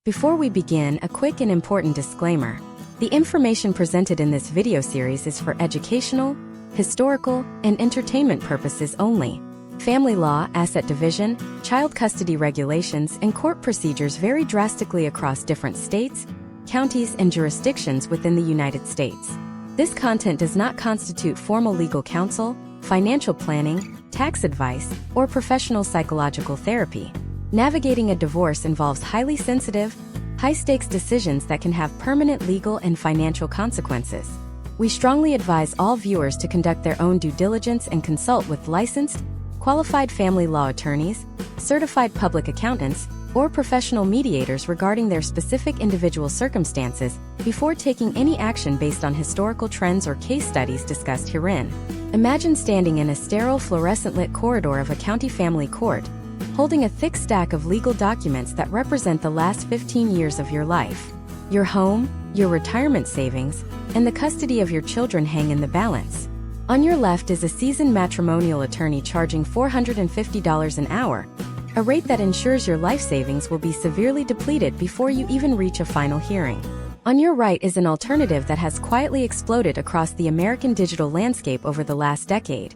Before we begin, a quick and important disclaimer. The information presented in this video series is for educational, historical, and entertainment purposes only. Family law, asset division, child custody regulations, and court procedures vary drastically across different states, counties, and jurisdictions within the United States. This content does not constitute formal legal counsel, financial planning, tax advice, or professional psychological therapy. Navigating a divorce involves highly sensitive, high-stakes decisions that can have permanent legal and financial consequences. We strongly advise all viewers to conduct their own due diligence and consult with licensed, qualified family law attorneys, certified public accountants, or professional mediators regarding their specific individual circumstances before taking any action based on historical trends or case studies discussed herein. Imagine standing in a sterile fluorescent-lit corridor of a county family court, holding a thick stack of legal documents that represent the last 15 years of your life. Your home, your retirement savings, and the custody of your children hang in the balance. On your left is a seasoned matrimonial attorney charging $450 an hour, a rate that ensures your life savings will be severely depleted before you even reach a final hearing. On your right is an alternative that has quietly exploded across the American digital landscape over the last decade.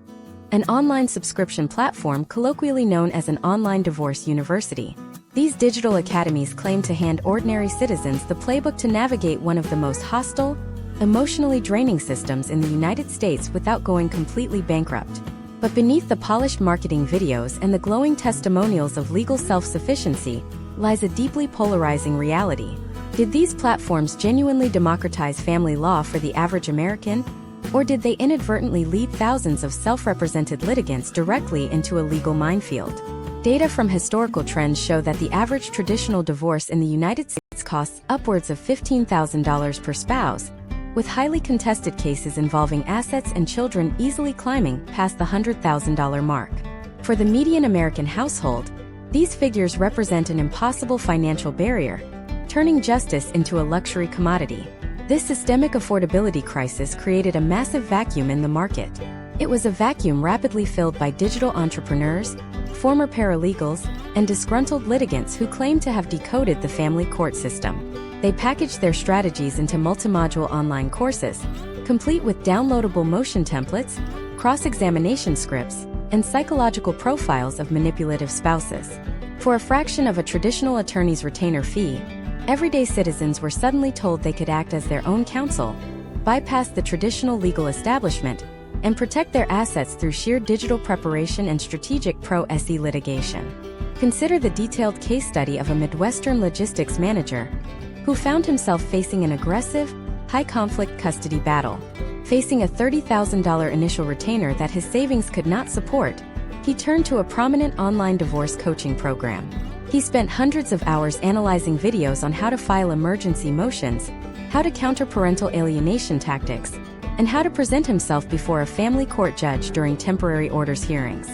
An online subscription platform colloquially known as an online divorce university. These digital academies claim to hand ordinary citizens the playbook to navigate one of the most hostile, emotionally draining systems in the United States without going completely bankrupt. But beneath the polished marketing videos and the glowing testimonials of legal self-sufficiency lies a deeply polarizing reality. Did these platforms genuinely democratize family law for the average American? Or did they inadvertently lead thousands of self-represented litigants directly into a legal minefield? Data from historical trends show that the average traditional divorce in the United States costs upwards of $15,000 per spouse, with highly contested cases involving assets and children easily climbing past the $100,000 mark. For the median American household, these figures represent an impossible financial barrier, turning justice into a luxury commodity. This systemic affordability crisis created a massive vacuum in the market. It was a vacuum rapidly filled by digital entrepreneurs, former paralegals, and disgruntled litigants who claimed to have decoded the family court system. They packaged their strategies into multi-module online courses, complete with downloadable motion templates, cross-examination scripts, and psychological profiles of manipulative spouses. For a fraction of a traditional attorney's retainer fee, everyday citizens were suddenly told they could act as their own counsel, bypass the traditional legal establishment, and protect their assets through sheer digital preparation and strategic pro-se litigation. Consider the detailed case study of a Midwestern logistics manager who found himself facing an aggressive, high-conflict custody battle. Facing a $30,000 initial retainer that his savings could not support, he turned to a prominent online divorce coaching program. He spent hundreds of hours analyzing videos on how to file emergency motions, how to counter parental alienation tactics, and how to present himself before a family court judge during temporary orders hearings.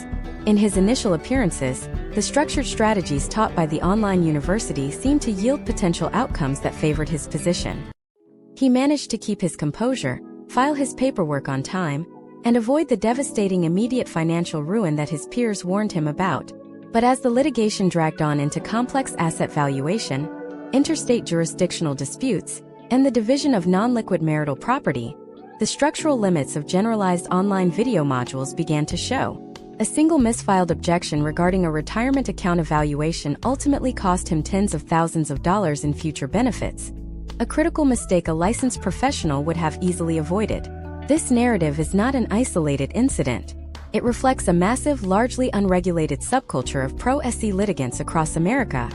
In his initial appearances, the structured strategies taught by the online university seemed to yield potential outcomes that favored his position. He managed to keep his composure, file his paperwork on time, and avoid the devastating immediate financial ruin that his peers warned him about. But as the litigation dragged on into complex asset valuation, interstate jurisdictional disputes, and the division of non-liquid marital property, the structural limits of generalized online video modules began to show. A single misfiled objection regarding a retirement account evaluation ultimately cost him tens of thousands of dollars in future benefits, a critical mistake a licensed professional would have easily avoided. This narrative is not an isolated incident. It reflects a massive, largely unregulated subculture of pro-se litigants across America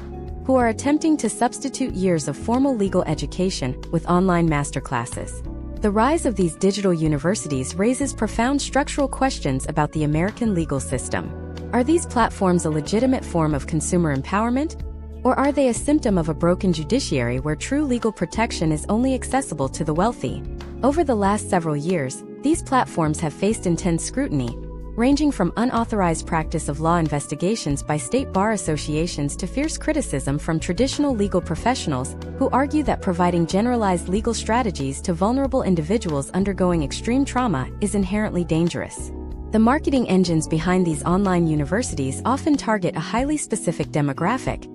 who are attempting to substitute years of formal legal education with online masterclasses. The rise of these digital universities raises profound structural questions about the American legal system. Are these platforms a legitimate form of consumer empowerment? Or are they a symptom of a broken judiciary where true legal protection is only accessible to the wealthy? Over the last several years, these platforms have faced intense scrutiny, ranging from unauthorized practice of law investigations by state bar associations to fierce criticism from traditional legal professionals who argue that providing generalized legal strategies to vulnerable individuals undergoing extreme trauma is inherently dangerous. The marketing engines behind these online universities often target a highly specific demographic,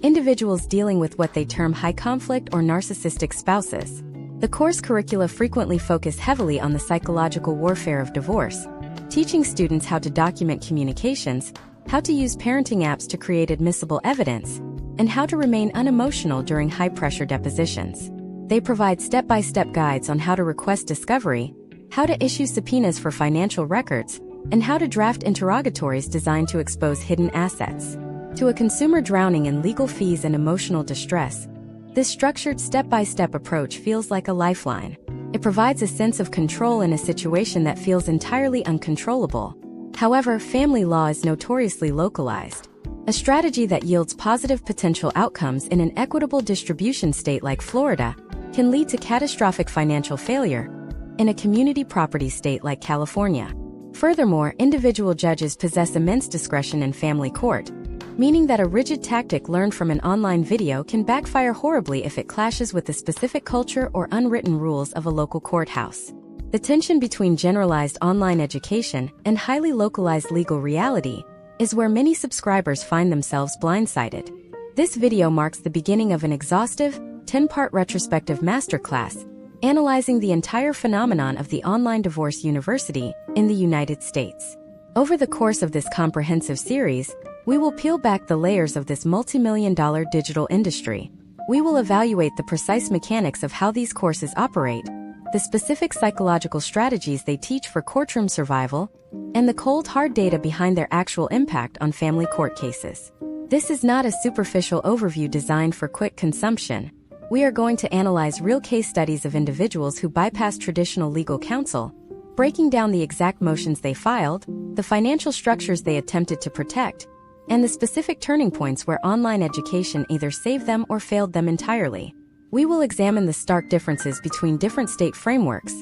individuals dealing with what they term high-conflict or narcissistic spouses. The course curricula frequently focus heavily on the psychological warfare of divorce, teaching students how to document communications, how to use parenting apps to create admissible evidence, and how to remain unemotional during high-pressure depositions. They provide step-by-step guides on how to request discovery, how to issue subpoenas for financial records, and how to draft interrogatories designed to expose hidden assets. To a consumer drowning in legal fees and emotional distress, this structured step-by-step approach feels like a lifeline. It provides a sense of control in a situation that feels entirely uncontrollable. However, family law is notoriously localized. A strategy that yields positive potential outcomes in an equitable distribution state like Florida can lead to catastrophic financial failure in a community property state like California. Furthermore, individual judges possess immense discretion in family court, meaning that a rigid tactic learned from an online video can backfire horribly if it clashes with the specific culture or unwritten rules of a local courthouse. The tension between generalized online education and highly localized legal reality is where many subscribers find themselves blindsided. This video marks the beginning of an exhaustive, 10-part retrospective masterclass analyzing the entire phenomenon of the online divorce university in the United States. Over the course of this comprehensive series, we will peel back the layers of this multi-million-dollar digital industry. We will evaluate the precise mechanics of how these courses operate, the specific psychological strategies they teach for courtroom survival, and the cold hard data behind their actual impact on family court cases. This is not a superficial overview designed for quick consumption. We are going to analyze real case studies of individuals who bypassed traditional legal counsel, breaking down the exact motions they filed, the financial structures they attempted to protect, and the specific turning points where online education either saved them or failed them entirely. We will examine the stark differences between different state frameworks,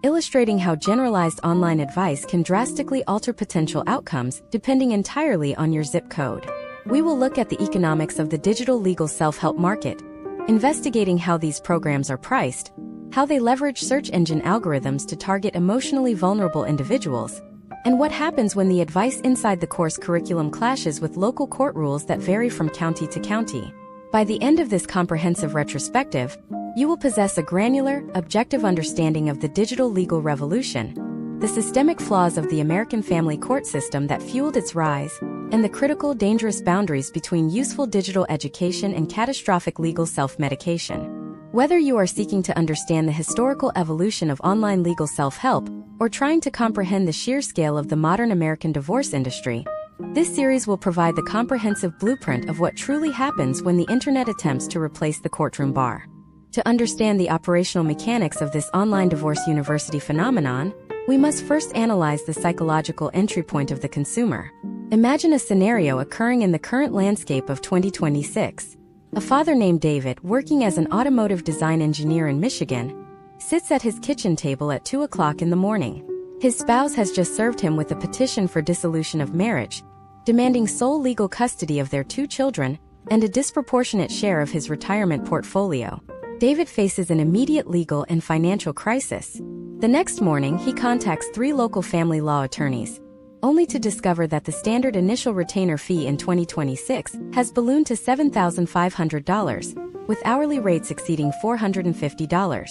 illustrating how generalized online advice can drastically alter potential outcomes depending entirely on your zip code. We will look at the economics of the digital legal self-help market, investigating how these programs are priced, how they leverage search engine algorithms to target emotionally vulnerable individuals, and what happens when the advice inside the course curriculum clashes with local court rules that vary from county to county. By the end of this comprehensive retrospective, you will possess a granular, objective understanding of the digital legal revolution, the systemic flaws of the American family court system that fueled its rise, and the critical, dangerous boundaries between useful digital education and catastrophic legal self-medication. Whether you are seeking to understand the historical evolution of online legal self-help or trying to comprehend the sheer scale of the modern American divorce industry, this series will provide the comprehensive blueprint of what truly happens when the internet attempts to replace the courtroom bar. To understand the operational mechanics of this online divorce university phenomenon, we must first analyze the psychological entry point of the consumer. Imagine a scenario occurring in the current landscape of 2026. A father named David, working as an automotive design engineer in Michigan, sits at his kitchen table at 2 o'clock in the morning. His spouse has just served him with a petition for dissolution of marriage, demanding sole legal custody of their 2 children and a disproportionate share of his retirement portfolio. David faces an immediate legal and financial crisis. The next morning, he contacts 3 local family law attorneys, only to discover that the standard initial retainer fee in 2026 has ballooned to $7,500, with hourly rates exceeding $450.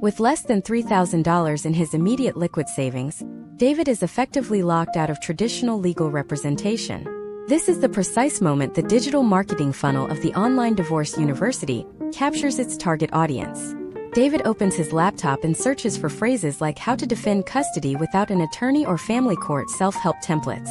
With less than $3,000 in his immediate liquid savings, David is effectively locked out of traditional legal representation. This is the precise moment the digital marketing funnel of the online divorce university captures its target audience. David opens his laptop and searches for phrases like how to defend custody without an attorney or family court self-help templates.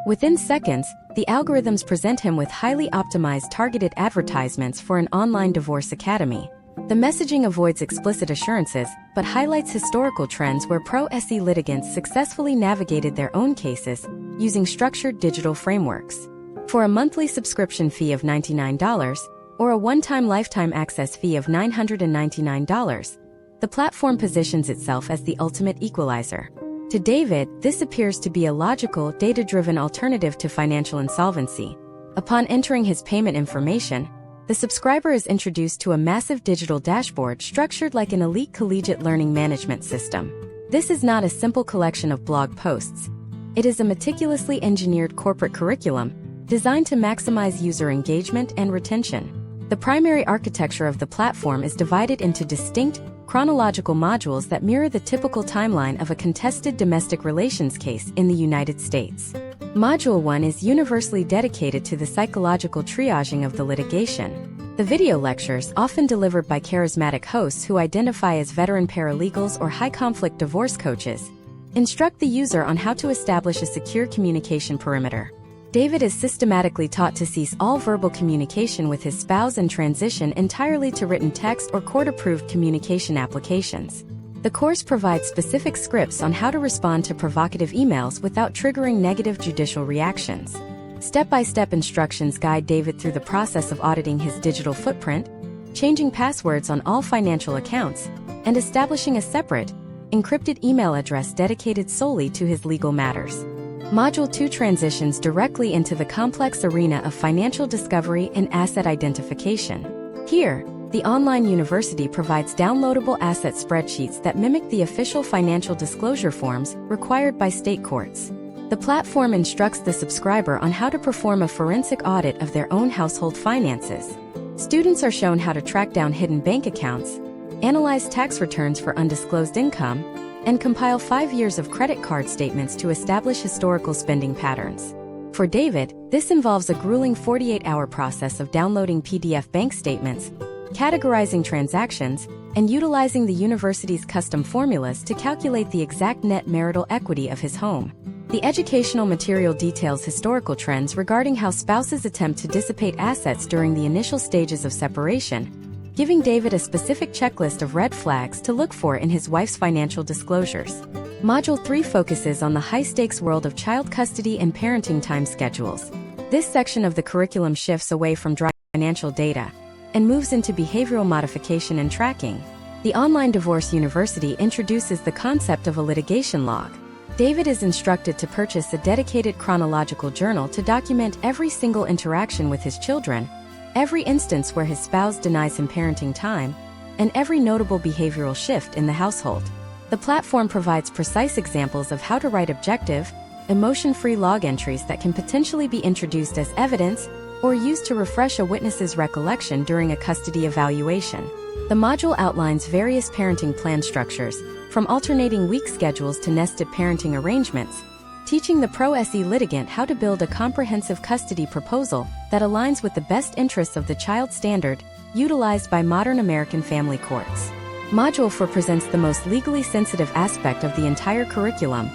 Within seconds, the algorithms present him with highly optimized targeted advertisements for an online divorce academy. The messaging avoids explicit assurances, but highlights historical trends where pro-se litigants successfully navigated their own cases using structured digital frameworks. For a monthly subscription fee of $99, or a one-time lifetime access fee of $999, the platform positions itself as the ultimate equalizer. To David, this appears to be a logical, data-driven alternative to financial insolvency. Upon entering his payment information, the subscriber is introduced to a massive digital dashboard structured like an elite collegiate learning management system. This is not a simple collection of blog posts. It is a meticulously engineered corporate curriculum designed to maximize user engagement and retention. The primary architecture of the platform is divided into distinct, chronological modules that mirror the typical timeline of a contested domestic relations case in the United States. Module 1 is universally dedicated to the psychological triaging of the litigation. The video lectures, often delivered by charismatic hosts who identify as veteran paralegals or high-conflict divorce coaches, instruct the user on how to establish a secure communication perimeter. David is systematically taught to cease all verbal communication with his spouse and transition entirely to written text or court-approved communication applications. The course provides specific scripts on how to respond to provocative emails without triggering negative judicial reactions. Step-by-step instructions guide David through the process of auditing his digital footprint, changing passwords on all financial accounts, and establishing a separate, encrypted email address dedicated solely to his legal matters. Module 2 transitions directly into the complex arena of financial discovery and asset identification. Here, the online university provides downloadable asset spreadsheets that mimic the official financial disclosure forms required by state courts. The platform instructs the subscriber on how to perform a forensic audit of their own household finances. Students are shown how to track down hidden bank accounts, analyze tax returns for undisclosed income, and compile 5 years of credit card statements to establish historical spending patterns. For David, this involves a grueling 48-hour process of downloading PDF bank statements, categorizing transactions, and utilizing the university's custom formulas to calculate the exact net marital equity of his home. The educational material details historical trends regarding how spouses attempt to dissipate assets during the initial stages of separation, giving David a specific checklist of red flags to look for in his wife's financial disclosures. Module 3 focuses on the high-stakes world of child custody and parenting time schedules. This section of the curriculum shifts away from dry financial data and moves into behavioral modification and tracking. The online divorce university introduces the concept of a litigation log. David is instructed to purchase a dedicated chronological journal to document every single interaction with his children, every instance where his spouse denies him parenting time, and every notable behavioral shift in the household. The platform provides precise examples of how to write objective, emotion-free log entries that can potentially be introduced as evidence or used to refresh a witness's recollection during a custody evaluation. The module outlines various parenting plan structures, from alternating week schedules to nested parenting arrangements, teaching the pro-se litigant how to build a comprehensive custody proposal that aligns with the best interests of the child standard utilized by modern American family courts. Module 4 presents the most legally sensitive aspect of the entire curriculum: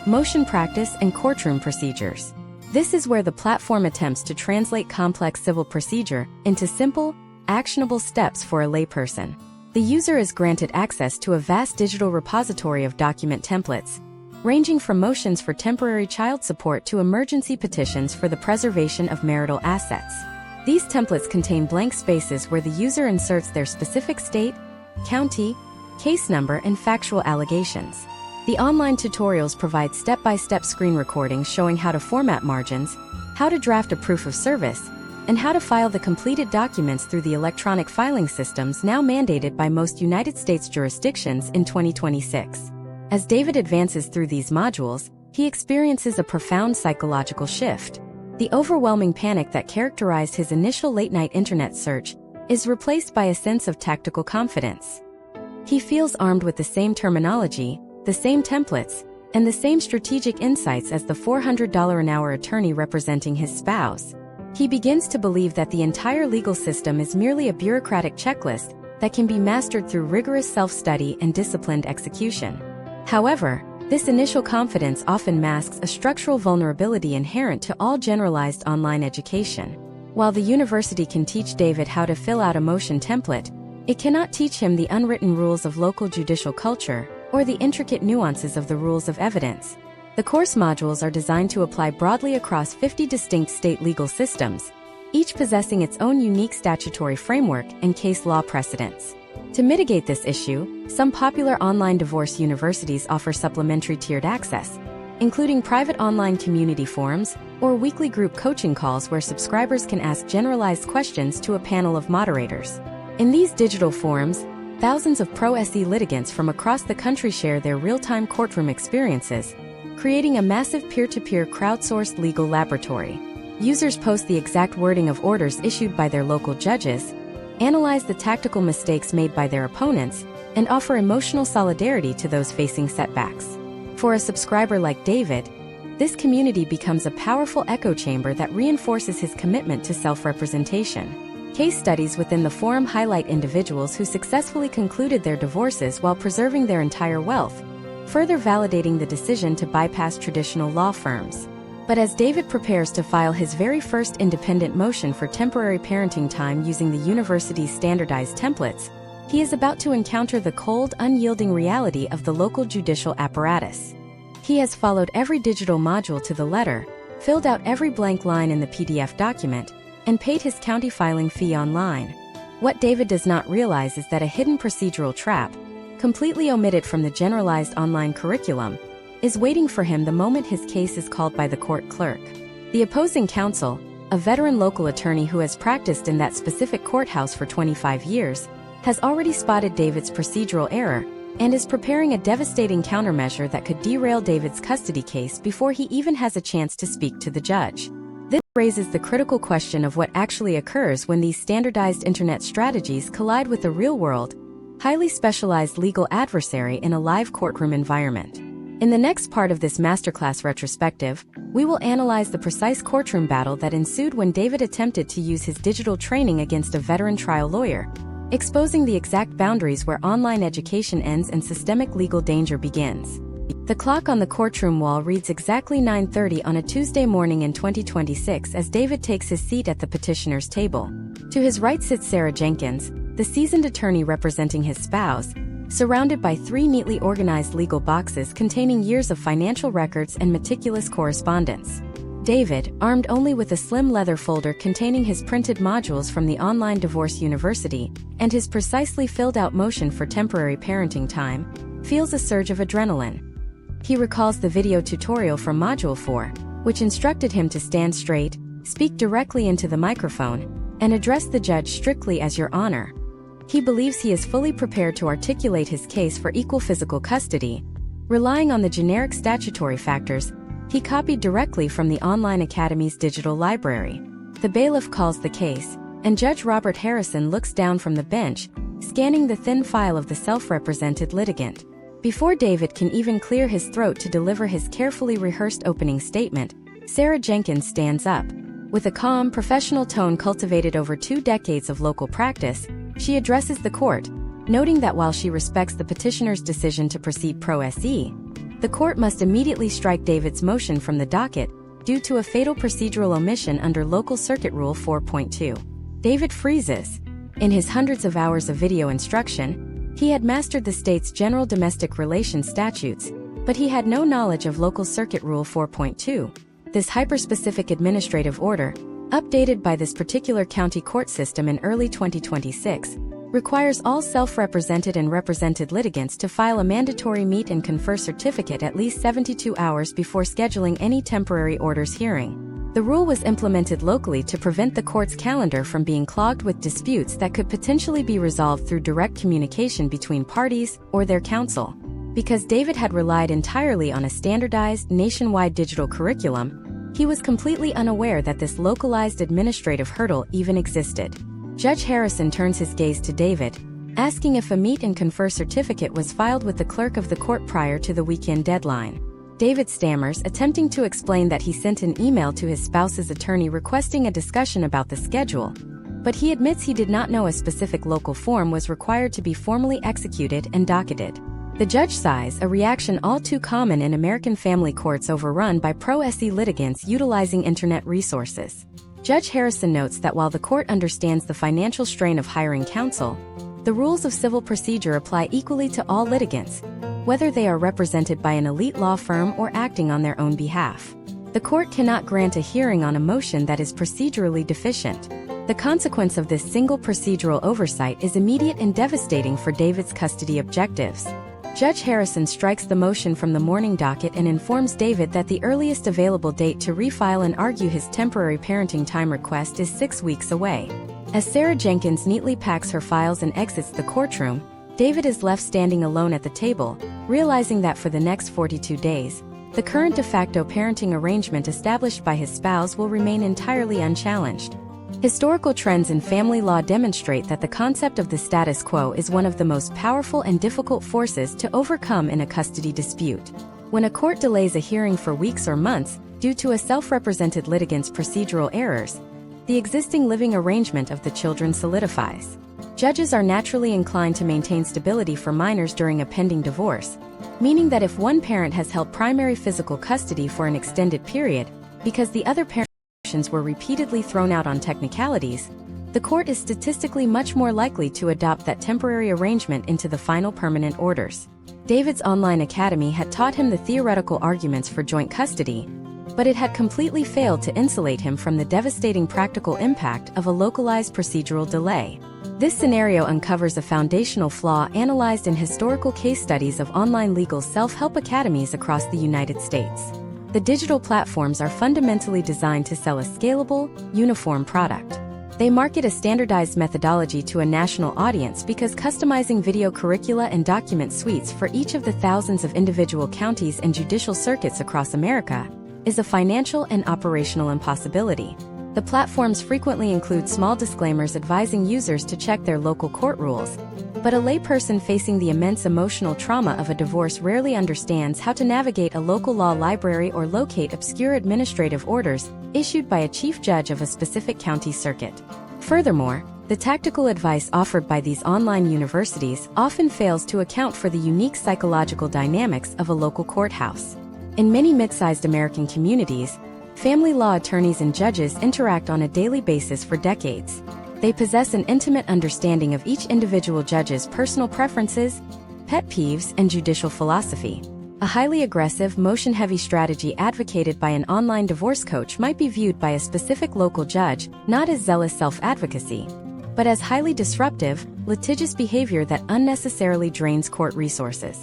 motion practice and courtroom procedures. This is where the platform attempts to translate complex civil procedure into simple, actionable steps for a layperson. The user is granted access to a vast digital repository of document templates, ranging from motions for temporary child support to emergency petitions for the preservation of marital assets. These templates contain blank spaces where the user inserts their specific state, county, case number, and factual allegations. The online tutorials provide step-by-step screen recordings showing how to format margins, how to draft a proof of service, and how to file the completed documents through the electronic filing systems now mandated by most United States jurisdictions in 2026. As David advances through these modules, he experiences a profound psychological shift. The overwhelming panic that characterized his initial late-night internet search is replaced by a sense of tactical confidence. He feels armed with the same terminology, the same templates, and the same strategic insights as the $400 an hour attorney representing his spouse. He begins to believe that the entire legal system is merely a bureaucratic checklist that can be mastered through rigorous self-study and disciplined execution. However, this initial confidence often masks a structural vulnerability inherent to all generalized online education. While the university can teach David how to fill out a motion template, it cannot teach him the unwritten rules of local judicial culture or the intricate nuances of the rules of evidence. The course modules are designed to apply broadly across 50 distinct state legal systems, each possessing its own unique statutory framework and case law precedents. To mitigate this issue, some popular online divorce universities offer supplementary tiered access, including private online community forums or weekly group coaching calls where subscribers can ask generalized questions to a panel of moderators. In these digital forums, thousands of pro-se litigants from across the country share their real-time courtroom experiences, creating a massive peer-to-peer crowdsourced legal laboratory. Users post the exact wording of orders issued by their local judges, analyze the tactical mistakes made by their opponents, and offer emotional solidarity to those facing setbacks. For a subscriber like David, this community becomes a powerful echo chamber that reinforces his commitment to self-representation. Case studies within the forum highlight individuals who successfully concluded their divorces while preserving their entire wealth, further validating the decision to bypass traditional law firms. But as David prepares to file his very first independent motion for temporary parenting time using the university's standardized templates, he is about to encounter the cold, unyielding reality of the local judicial apparatus. He has followed every digital module to the letter, filled out every blank line in the PDF document, and paid his county filing fee online. What David does not realize is that a hidden procedural trap, completely omitted from the generalized online curriculum, is waiting for him the moment his case is called by the court clerk. The opposing counsel, a veteran local attorney who has practiced in that specific courthouse for 25 years, has already spotted David's procedural error and is preparing a devastating countermeasure that could derail David's custody case before he even has a chance to speak to the judge. This raises the critical question of what actually occurs when these standardized internet strategies collide with a real-world, highly specialized legal adversary in a live courtroom environment. In the next part of this masterclass retrospective, we will analyze the precise courtroom battle that ensued when David attempted to use his digital training against a veteran trial lawyer, exposing the exact boundaries where online education ends and systemic legal danger begins. The clock on the courtroom wall reads exactly 9:30 on a Tuesday morning in 2026 as David takes his seat at the petitioner's table. To his right sits Sarah Jenkins, the seasoned attorney representing his spouse, surrounded by 3 neatly organized legal boxes containing years of financial records and meticulous correspondence. David, armed only with a slim leather folder containing his printed modules from the online divorce university, and his precisely filled-out motion for temporary parenting time, feels a surge of adrenaline. He recalls the video tutorial from Module 4, which instructed him to stand straight, speak directly into the microphone, and address the judge strictly as Your Honor. He believes he is fully prepared to articulate his case for equal physical custody, relying on the generic statutory factors he copied directly from the Online Academy's digital library. The bailiff calls the case, and Judge Robert Harrison looks down from the bench, scanning the thin file of the self-represented litigant. Before David can even clear his throat to deliver his carefully rehearsed opening statement, Sarah Jenkins stands up. With a calm, professional tone cultivated over 2 decades of local practice, she addresses the court, noting that while she respects the petitioner's decision to proceed pro se, the court must immediately strike David's motion from the docket due to a fatal procedural omission under Local Circuit Rule 4.2. David freezes. In his hundreds of hours of video instruction, he had mastered the state's general domestic relations statutes, but he had no knowledge of Local Circuit Rule 4.2. This hyper-specific administrative order, updated by this particular county court system in early 2026, requires all self-represented and represented litigants to file a mandatory meet and confer certificate at least 72 hours before scheduling any temporary orders hearing. The rule was implemented locally to prevent the court's calendar from being clogged with disputes that could potentially be resolved through direct communication between parties or their counsel. Because David had relied entirely on a standardized, nationwide digital curriculum, he was completely unaware that this localized administrative hurdle even existed. Judge Harrison turns his gaze to David, asking if a meet and confer certificate was filed with the clerk of the court prior to the weekend deadline. David stammers, attempting to explain that he sent an email to his spouse's attorney requesting a discussion about the schedule, but he admits he did not know a specific local form was required to be formally executed and docketed. The judge sighs, a reaction all too common in American family courts overrun by pro-se litigants utilizing internet resources. Judge Harrison notes that while the court understands the financial strain of hiring counsel, the rules of civil procedure apply equally to all litigants, whether they are represented by an elite law firm or acting on their own behalf. The court cannot grant a hearing on a motion that is procedurally deficient. The consequence of this single procedural oversight is immediate and devastating for David's custody objectives. Judge Harrison strikes the motion from the morning docket and informs David that the earliest available date to refile and argue his temporary parenting time request is 6 weeks away. As Sarah Jenkins neatly packs her files and exits the courtroom, David is left standing alone at the table, realizing that for the next 42 days, the current de facto parenting arrangement established by his spouse will remain entirely unchallenged. Historical trends in family law demonstrate that the concept of the status quo is one of the most powerful and difficult forces to overcome in a custody dispute. When a court delays a hearing for weeks or months due to a self-represented litigant's procedural errors, the existing living arrangement of the children solidifies. Judges are naturally inclined to maintain stability for minors during a pending divorce, meaning that if one parent has held primary physical custody for an extended period, because the other parent's options were repeatedly thrown out on technicalities, the court is statistically much more likely to adopt that temporary arrangement into the final permanent orders. David's online academy had taught him the theoretical arguments for joint custody, but it had completely failed to insulate him from the devastating practical impact of a localized procedural delay. This scenario uncovers a foundational flaw analyzed in historical case studies of online legal self-help academies across the United States. The digital platforms are fundamentally designed to sell a scalable, uniform product. They market a standardized methodology to a national audience because customizing video curricula and document suites for each of the thousands of individual counties and judicial circuits across America is a financial and operational impossibility. The platforms frequently include small disclaimers advising users to check their local court rules, but a layperson facing the immense emotional trauma of a divorce rarely understands how to navigate a local law library or locate obscure administrative orders issued by a chief judge of a specific county circuit. Furthermore, the tactical advice offered by these online universities often fails to account for the unique psychological dynamics of a local courthouse. In many mid-sized American communities, family law attorneys and judges interact on a daily basis for decades. They possess an intimate understanding of each individual judge's personal preferences, pet peeves, and judicial philosophy. A highly aggressive, motion-heavy strategy advocated by an online divorce coach might be viewed by a specific local judge not as zealous self-advocacy, but as highly disruptive, litigious behavior that unnecessarily drains court resources.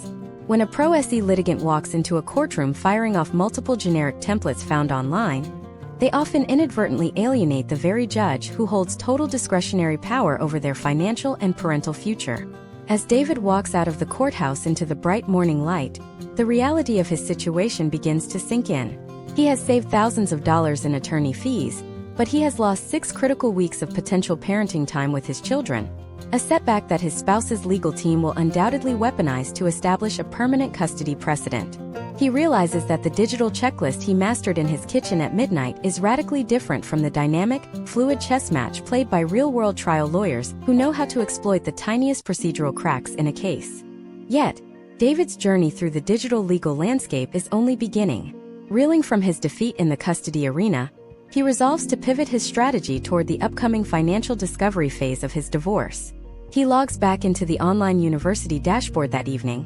When a pro-se litigant walks into a courtroom firing off multiple generic templates found online, they often inadvertently alienate the very judge who holds total discretionary power over their financial and parental future. As David walks out of the courthouse into the bright morning light, the reality of his situation begins to sink in. He has saved thousands of dollars in attorney fees, but he has lost 6 critical weeks of potential parenting time with his children, a setback that his spouse's legal team will undoubtedly weaponize to establish a permanent custody precedent. He realizes that the digital checklist he mastered in his kitchen at midnight is radically different from the dynamic, fluid chess match played by real-world trial lawyers who know how to exploit the tiniest procedural cracks in a case. Yet, David's journey through the digital legal landscape is only beginning. Reeling from his defeat in the custody arena, he resolves to pivot his strategy toward the upcoming financial discovery phase of his divorce. He logs back into the online university dashboard that evening,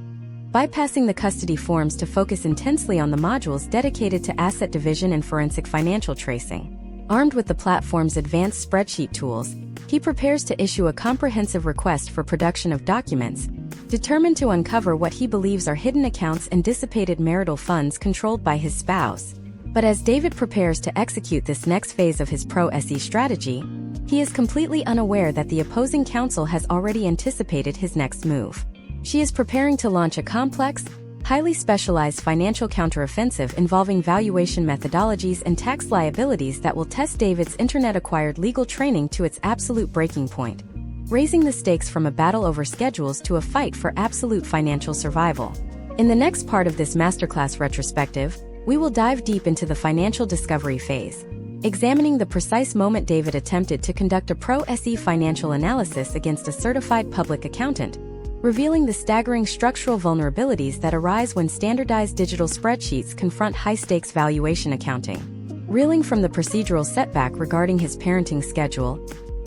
bypassing the custody forms to focus intensely on the modules dedicated to asset division and forensic financial tracing. Armed with the platform's advanced spreadsheet tools, he prepares to issue a comprehensive request for production of documents, determined to uncover what he believes are hidden accounts and dissipated marital funds controlled by his spouse. But as David prepares to execute this next phase of his pro-se strategy, he is completely unaware that the opposing counsel has already anticipated his next move. She is preparing to launch a complex, highly specialized financial counteroffensive involving valuation methodologies and tax liabilities that will test David's internet-acquired legal training to its absolute breaking point, raising the stakes from a battle over schedules to a fight for absolute financial survival. In the next part of this masterclass retrospective, we will dive deep into the financial discovery phase, examining the precise moment David attempted to conduct a pro-se financial analysis against a certified public accountant, revealing the staggering structural vulnerabilities that arise when standardized digital spreadsheets confront high-stakes valuation accounting. Reeling from the procedural setback regarding his parenting schedule,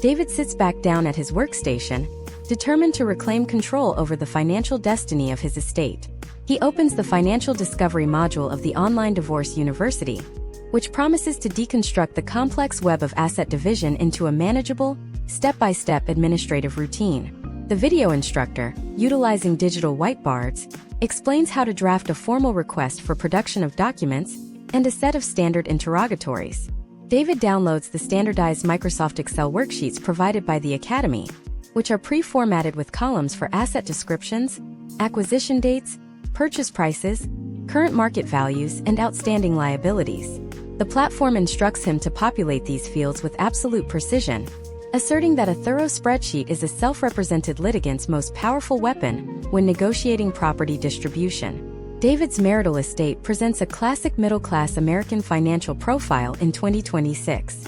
David sits back down at his workstation, determined to reclaim control over the financial destiny of his estate. He opens the Financial Discovery module of the Online Divorce University, which promises to deconstruct the complex web of asset division into a manageable, step-by-step administrative routine. The video instructor, utilizing digital whiteboards, explains how to draft a formal request for production of documents and a set of standard interrogatories. David downloads the standardized Microsoft Excel worksheets provided by the Academy, which are pre-formatted with columns for asset descriptions, acquisition dates, purchase prices, current market values, and outstanding liabilities. The platform instructs him to populate these fields with absolute precision, asserting that a thorough spreadsheet is a self-represented litigant's most powerful weapon when negotiating property distribution. David's marital estate presents a classic middle-class American financial profile in 2026.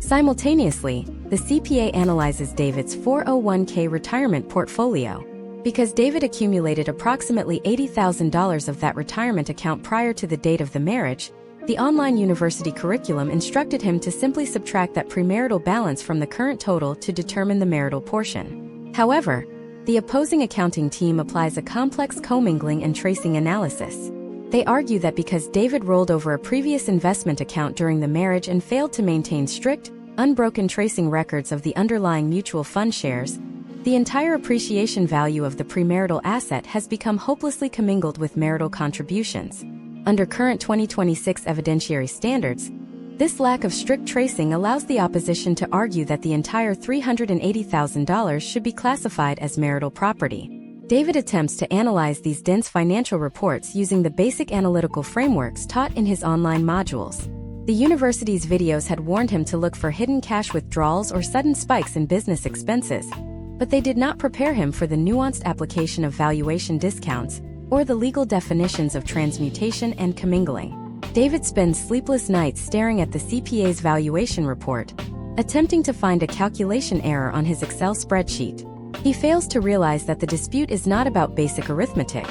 Simultaneously, the CPA analyzes David's 401k retirement portfolio. Because David accumulated approximately $80,000 of that retirement account prior to the date of the marriage, the online university curriculum instructed him to simply subtract that premarital balance from the current total to determine the marital portion. However, the opposing accounting team applies a complex commingling and tracing analysis. They argue that because David rolled over a previous investment account during the marriage and failed to maintain strict, unbroken tracing records of the underlying mutual fund shares, the entire appreciation value of the premarital asset has become hopelessly commingled with marital contributions. Under current 2026 evidentiary standards, this lack of strict tracing allows the opposition to argue that the entire $380,000 should be classified as marital property. David attempts to analyze these dense financial reports using the basic analytical frameworks taught in his online modules. The university's videos had warned him to look for hidden cash withdrawals or sudden spikes in business expenses, but they did not prepare him for the nuanced application of valuation discounts or the legal definitions of transmutation and commingling. David spends sleepless nights staring at the CPA's valuation report, attempting to find a calculation error on his Excel spreadsheet. He fails to realize that the dispute is not about basic arithmetic.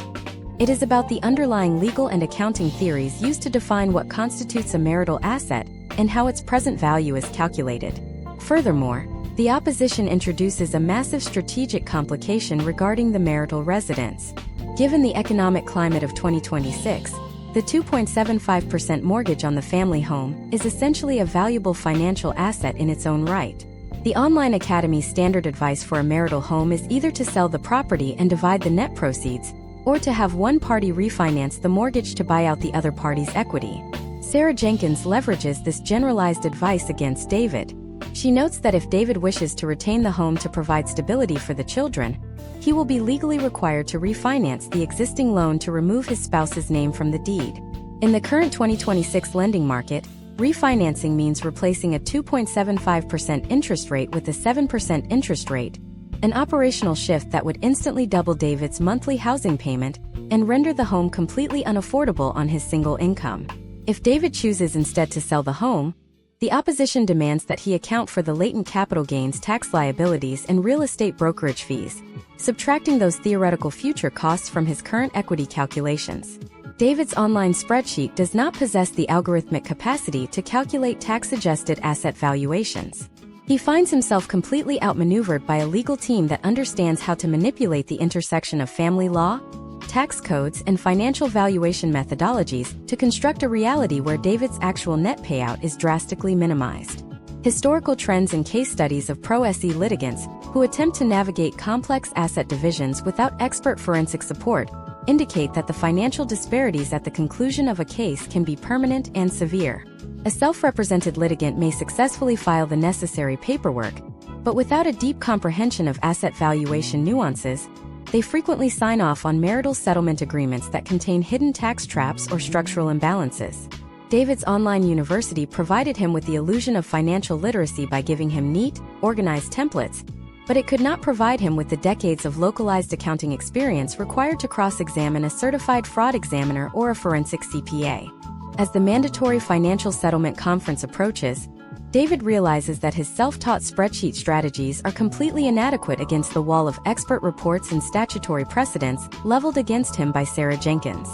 It is about the underlying legal and accounting theories used to define what constitutes a marital asset and how its present value is calculated. Furthermore, the opposition introduces a massive strategic complication regarding the marital residence. Given the economic climate of 2026, the 2.75% mortgage on the family home is essentially a valuable financial asset in its own right. The Online Academy's standard advice for a marital home is either to sell the property and divide the net proceeds, or to have one party refinance the mortgage to buy out the other party's equity. Sarah Jenkins leverages this generalized advice against David. She notes that if David wishes to retain the home to provide stability for the children, he will be legally required to refinance the existing loan to remove his spouse's name from the deed. In the current 2026 lending market, refinancing means replacing a 2.75% interest rate with a 7% interest rate, an operational shift that would instantly double David's monthly housing payment and render the home completely unaffordable on his single income. If David chooses instead to sell the home, the opposition demands that he account for the latent capital gains tax liabilities and real estate brokerage fees, subtracting those theoretical future costs from his current equity calculations. David's online spreadsheet does not possess the algorithmic capacity to calculate tax-adjusted asset valuations. He finds himself completely outmaneuvered by a legal team that understands how to manipulate the intersection of family law, tax codes, and financial valuation methodologies to construct a reality where David's actual net payout is drastically minimized. Historical trends and case studies of pro-SE litigants who attempt to navigate complex asset divisions without expert forensic support indicate that the financial disparities at the conclusion of a case can be permanent and severe. A self-represented litigant may successfully file the necessary paperwork, but without a deep comprehension of asset valuation nuances, they frequently sign off on marital settlement agreements that contain hidden tax traps or structural imbalances. David's online university provided him with the illusion of financial literacy by giving him neat, organized templates, but it could not provide him with the decades of localized accounting experience required to cross-examine a certified fraud examiner or a forensic CPA. As the mandatory financial settlement conference approaches, David realizes that his self-taught spreadsheet strategies are completely inadequate against the wall of expert reports and statutory precedents leveled against him by Sarah Jenkins.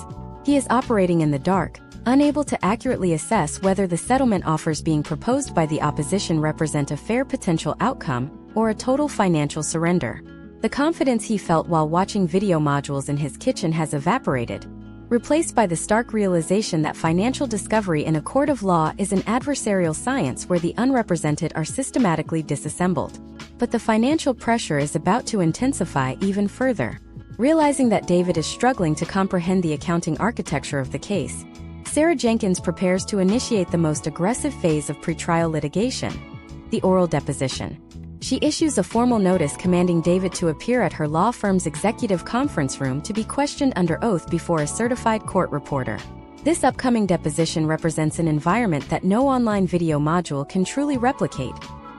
He is operating in the dark, unable to accurately assess whether the settlement offers being proposed by the opposition represent a fair potential outcome or a total financial surrender. The confidence he felt while watching video modules in his kitchen has evaporated, replaced by the stark realization that financial discovery in a court of law is an adversarial science where the unrepresented are systematically disassembled. But the financial pressure is about to intensify even further. Realizing that David is struggling to comprehend the accounting architecture of the case, Sarah Jenkins prepares to initiate the most aggressive phase of pretrial litigation, the oral deposition. She issues a formal notice commanding David to appear at her law firm's executive conference room to be questioned under oath before a certified court reporter. This upcoming deposition represents an environment that no online video module can truly replicate,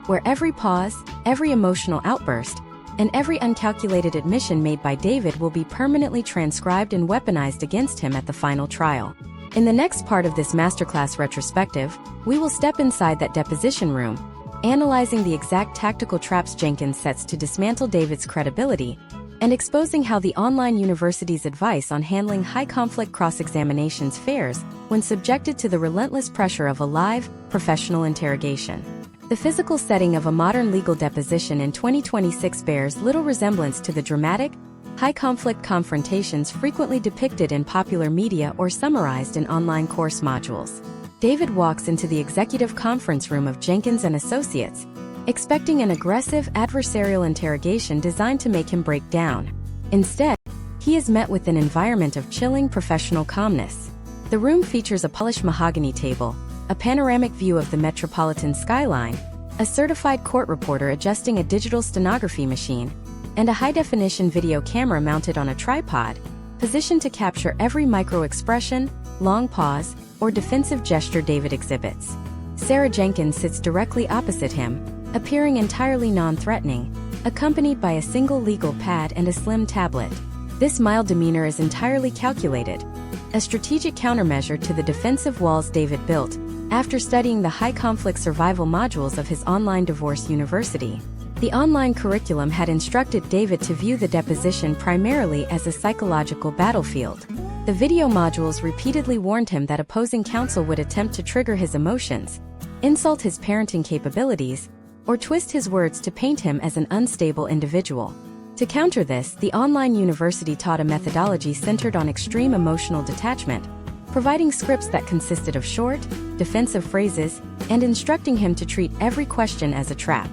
where every pause, every emotional outburst, and every uncalculated admission made by David will be permanently transcribed and weaponized against him at the final trial. In the next part of this masterclass retrospective, we will step inside that deposition room, analyzing the exact tactical traps Jenkins sets to dismantle David's credibility, and exposing how the online university's advice on handling high-conflict cross-examinations fares when subjected to the relentless pressure of a live, professional interrogation. The physical setting of a modern legal deposition in 2026 bears little resemblance to the dramatic, high-conflict confrontations frequently depicted in popular media or summarized in online course modules. David walks into the executive conference room of Jenkins and Associates, expecting an aggressive, adversarial interrogation designed to make him break down. Instead, he is met with an environment of chilling professional calmness. The room features a polished mahogany table, a panoramic view of the metropolitan skyline, a certified court reporter adjusting a digital stenography machine, and a high-definition video camera mounted on a tripod, positioned to capture every micro-expression, long pause, or defensive gesture David exhibits. Sarah Jenkins sits directly opposite him, appearing entirely non-threatening, accompanied by a single legal pad and a slim tablet. This mild demeanor is entirely calculated, a strategic countermeasure to the defensive walls David built after studying the high-conflict survival modules of his online divorce university. The online curriculum had instructed David to view the deposition primarily as a psychological battlefield. The video modules repeatedly warned him that opposing counsel would attempt to trigger his emotions, insult his parenting capabilities, or twist his words to paint him as an unstable individual. To counter this, the online university taught a methodology centered on extreme emotional detachment, providing scripts that consisted of short, defensive phrases, and instructing him to treat every question as a trap.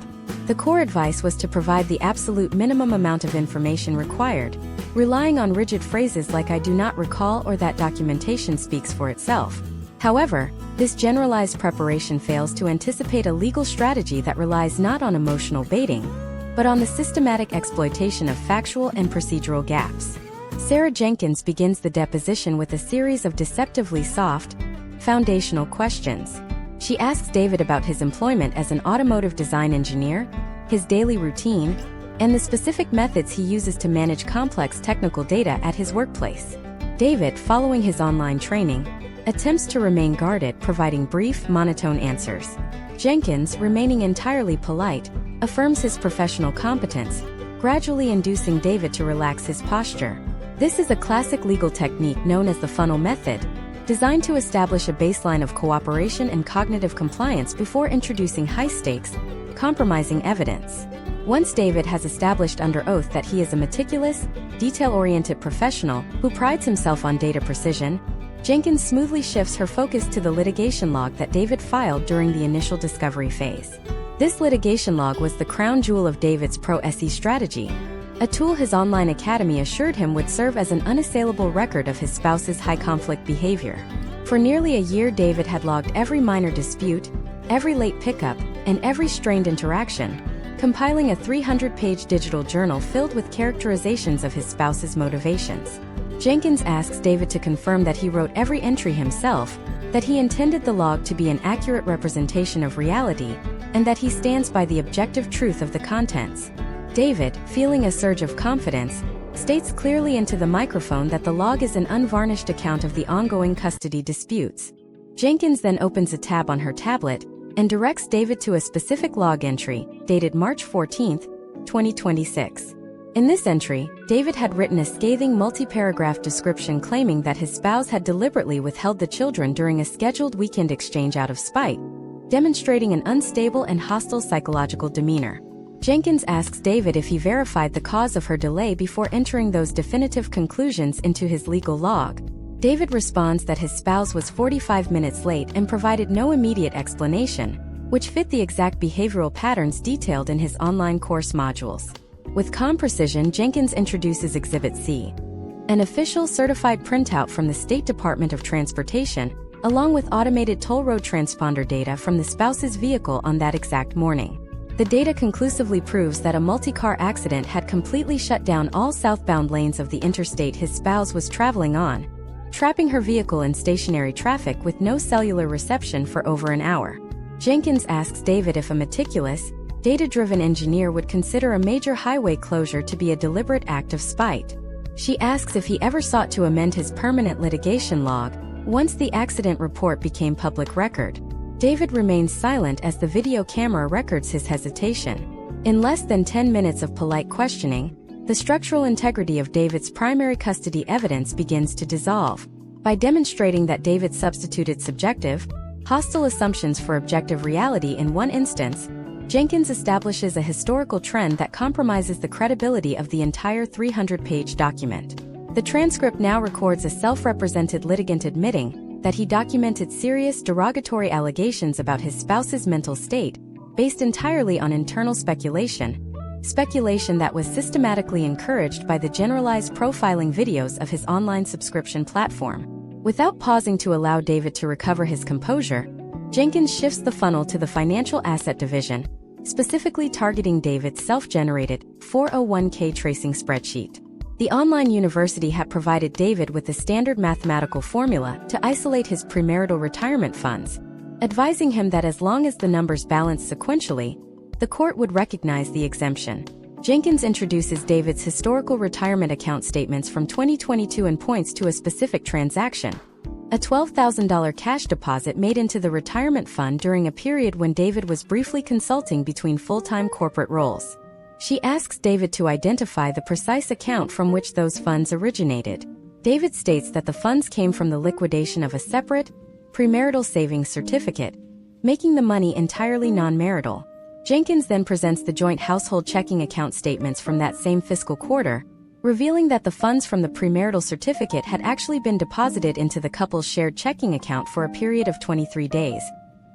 The core advice was to provide the absolute minimum amount of information required, relying on rigid phrases like "I do not recall" or "that documentation speaks for itself." However, this generalized preparation fails to anticipate a legal strategy that relies not on emotional baiting, but on the systematic exploitation of factual and procedural gaps. Sarah Jenkins begins the deposition with a series of deceptively soft, foundational questions. She asks David about his employment as an automotive design engineer, his daily routine, and the specific methods he uses to manage complex technical data at his workplace. David, following his online training, attempts to remain guarded, providing brief, monotone answers. Jenkins, remaining entirely polite, affirms his professional competence, gradually inducing David to relax his posture. This is a classic legal technique known as the funnel method, designed to establish a baseline of cooperation and cognitive compliance before introducing high-stakes, compromising evidence. Once David has established under oath that he is a meticulous, detail-oriented professional who prides himself on data precision, Jenkins smoothly shifts her focus to the litigation log that David filed during the initial discovery phase. This litigation log was the crown jewel of David's pro-SE strategy, a tool his online academy assured him would serve as an unassailable record of his spouse's high-conflict behavior. For nearly a year, David had logged every minor dispute, every late pickup, and every strained interaction, compiling a 300-page digital journal filled with characterizations of his spouse's motivations. Jenkins asks David to confirm that he wrote every entry himself, that he intended the log to be an accurate representation of reality, and that he stands by the objective truth of the contents. David, feeling a surge of confidence, states clearly into the microphone that the log is an unvarnished account of the ongoing custody disputes. Jenkins then opens a tab on her tablet and directs David to a specific log entry, dated March 14, 2026. In this entry, David had written a scathing multi-paragraph description claiming that his spouse had deliberately withheld the children during a scheduled weekend exchange out of spite, demonstrating an unstable and hostile psychological demeanor. Jenkins asks David if he verified the cause of her delay before entering those definitive conclusions into his legal log. David responds that his spouse was 45 minutes late and provided no immediate explanation, which fit the exact behavioral patterns detailed in his online course modules. With calm precision, Jenkins introduces Exhibit C, an official certified printout from the State Department of Transportation, along with automated toll road transponder data from the spouse's vehicle on that exact morning. The data conclusively proves that a multi-car accident had completely shut down all southbound lanes of the interstate his spouse was traveling on, trapping her vehicle in stationary traffic with no cellular reception for over an hour. Jenkins asks David if a meticulous, data-driven engineer would consider a major highway closure to be a deliberate act of spite. She asks if he ever sought to amend his permanent litigation log once the accident report became public record. David remains silent as the video camera records his hesitation. In less than 10 minutes of polite questioning, the structural integrity of David's primary custody evidence begins to dissolve. By demonstrating that David substituted subjective, hostile assumptions for objective reality in one instance, Jenkins establishes a historical trend that compromises the credibility of the entire 300-page document. The transcript now records a self-represented litigant admitting that he documented serious derogatory allegations about his spouse's mental state, based entirely on internal speculation that was systematically encouraged by the generalized profiling videos of his online subscription platform. Without pausing to allow David to recover his composure, Jenkins shifts the funnel to the financial asset division, specifically targeting David's self-generated 401k tracing spreadsheet. The online university had provided David with the standard mathematical formula to isolate his premarital retirement funds, advising him that as long as the numbers balanced sequentially, the court would recognize the exemption. Jenkins introduces David's historical retirement account statements from 2022 and points to a specific transaction: a $12,000 cash deposit made into the retirement fund during a period when David was briefly consulting between full-time corporate roles. She asks David to identify the precise account from which those funds originated. David states that the funds came from the liquidation of a separate, premarital savings certificate, making the money entirely non-marital. Jenkins then presents the joint household checking account statements from that same fiscal quarter, revealing that the funds from the premarital certificate had actually been deposited into the couple's shared checking account for a period of 23 days,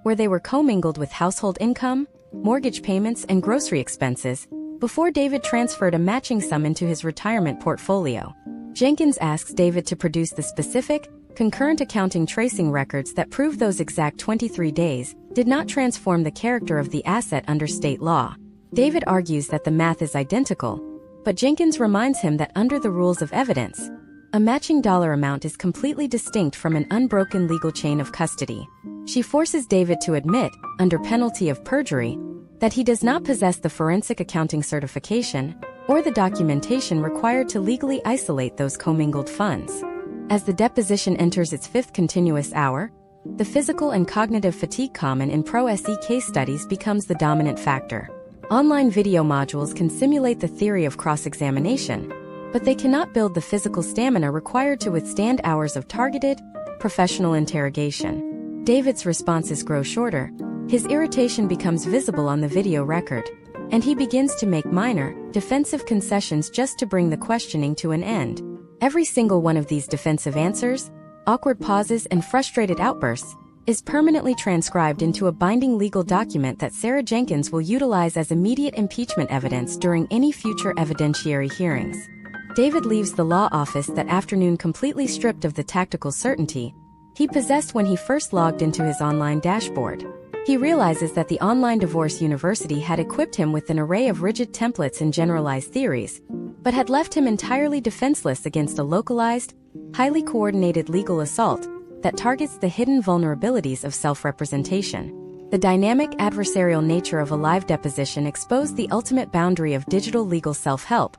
where they were commingled with household income, mortgage payments, and grocery expenses, before David transferred a matching sum into his retirement portfolio. Jenkins asks David to produce the specific, concurrent accounting tracing records that prove those exact 23 days did not transform the character of the asset under state law. David argues that the math is identical, but Jenkins reminds him that under the rules of evidence, a matching dollar amount is completely distinct from an unbroken legal chain of custody. She forces David to admit, under penalty of perjury, that he does not possess the forensic accounting certification or the documentation required to legally isolate those commingled funds. As the deposition enters its fifth continuous hour, the physical and cognitive fatigue common in pro-SE case studies becomes the dominant factor. Online video modules can simulate the theory of cross-examination, but they cannot build the physical stamina required to withstand hours of targeted, professional interrogation. David's responses grow shorter, his irritation becomes visible on the video record, and he begins to make minor, defensive concessions just to bring the questioning to an end. Every single one of these defensive answers, awkward pauses, and frustrated outbursts is permanently transcribed into a binding legal document that Sarah Jenkins will utilize as immediate impeachment evidence during any future evidentiary hearings. David leaves the law office that afternoon completely stripped of the tactical certainty he possessed when he first logged into his online dashboard. He realizes that the online divorce university had equipped him with an array of rigid templates and generalized theories, but had left him entirely defenseless against a localized, highly coordinated legal assault that targets the hidden vulnerabilities of self-representation. The dynamic adversarial nature of a live deposition exposed the ultimate boundary of digital legal self-help.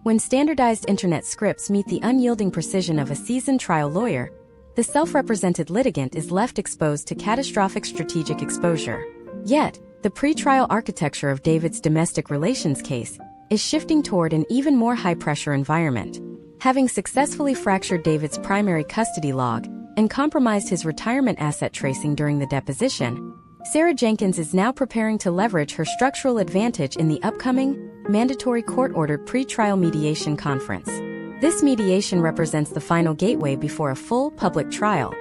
When standardized internet scripts meet the unyielding precision of a seasoned trial lawyer, the self-represented litigant is left exposed to catastrophic strategic exposure. Yet, the pretrial architecture of David's domestic relations case is shifting toward an even more high-pressure environment. Having successfully fractured David's primary custody log and compromised his retirement asset tracing during the deposition, Sarah Jenkins is now preparing to leverage her structural advantage in the upcoming, mandatory court-ordered pretrial mediation conference. This mediation represents the final gateway before a full, public trial,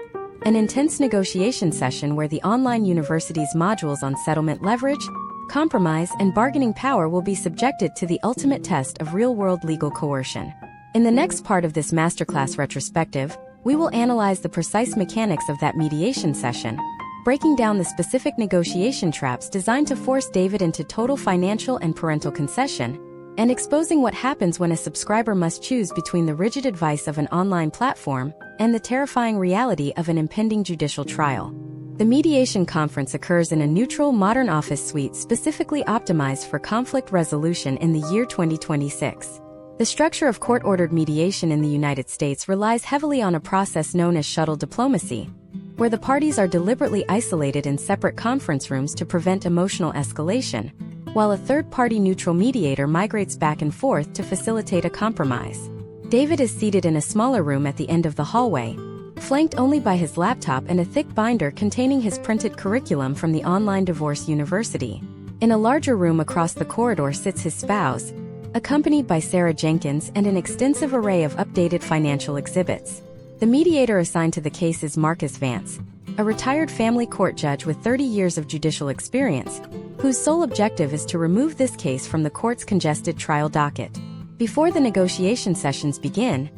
an intense negotiation session where the online university's modules on settlement leverage, compromise, and bargaining power will be subjected to the ultimate test of real-world legal coercion. In the next part of this masterclass retrospective, we will analyze the precise mechanics of that mediation session, breaking down the specific negotiation traps designed to force David into total financial and parental concession, and exposing what happens when a subscriber must choose between the rigid advice of an online platform and the terrifying reality of an impending judicial trial. The mediation conference occurs in a neutral, modern office suite specifically optimized for conflict resolution in the year 2026. The structure of court-ordered mediation in the United States relies heavily on a process known as shuttle diplomacy, where the parties are deliberately isolated in separate conference rooms to prevent emotional escalation, while a third-party neutral mediator migrates back and forth to facilitate a compromise. David is seated in a smaller room at the end of the hallway, flanked only by his laptop and a thick binder containing his printed curriculum from the online divorce university. In a larger room across the corridor sits his spouse, accompanied by Sarah Jenkins and an extensive array of updated financial exhibits. The mediator assigned to the case is Marcus Vance, a retired family court judge with 30 years of judicial experience, whose sole objective is to remove this case from the court's congested trial docket. Before the negotiation sessions begin,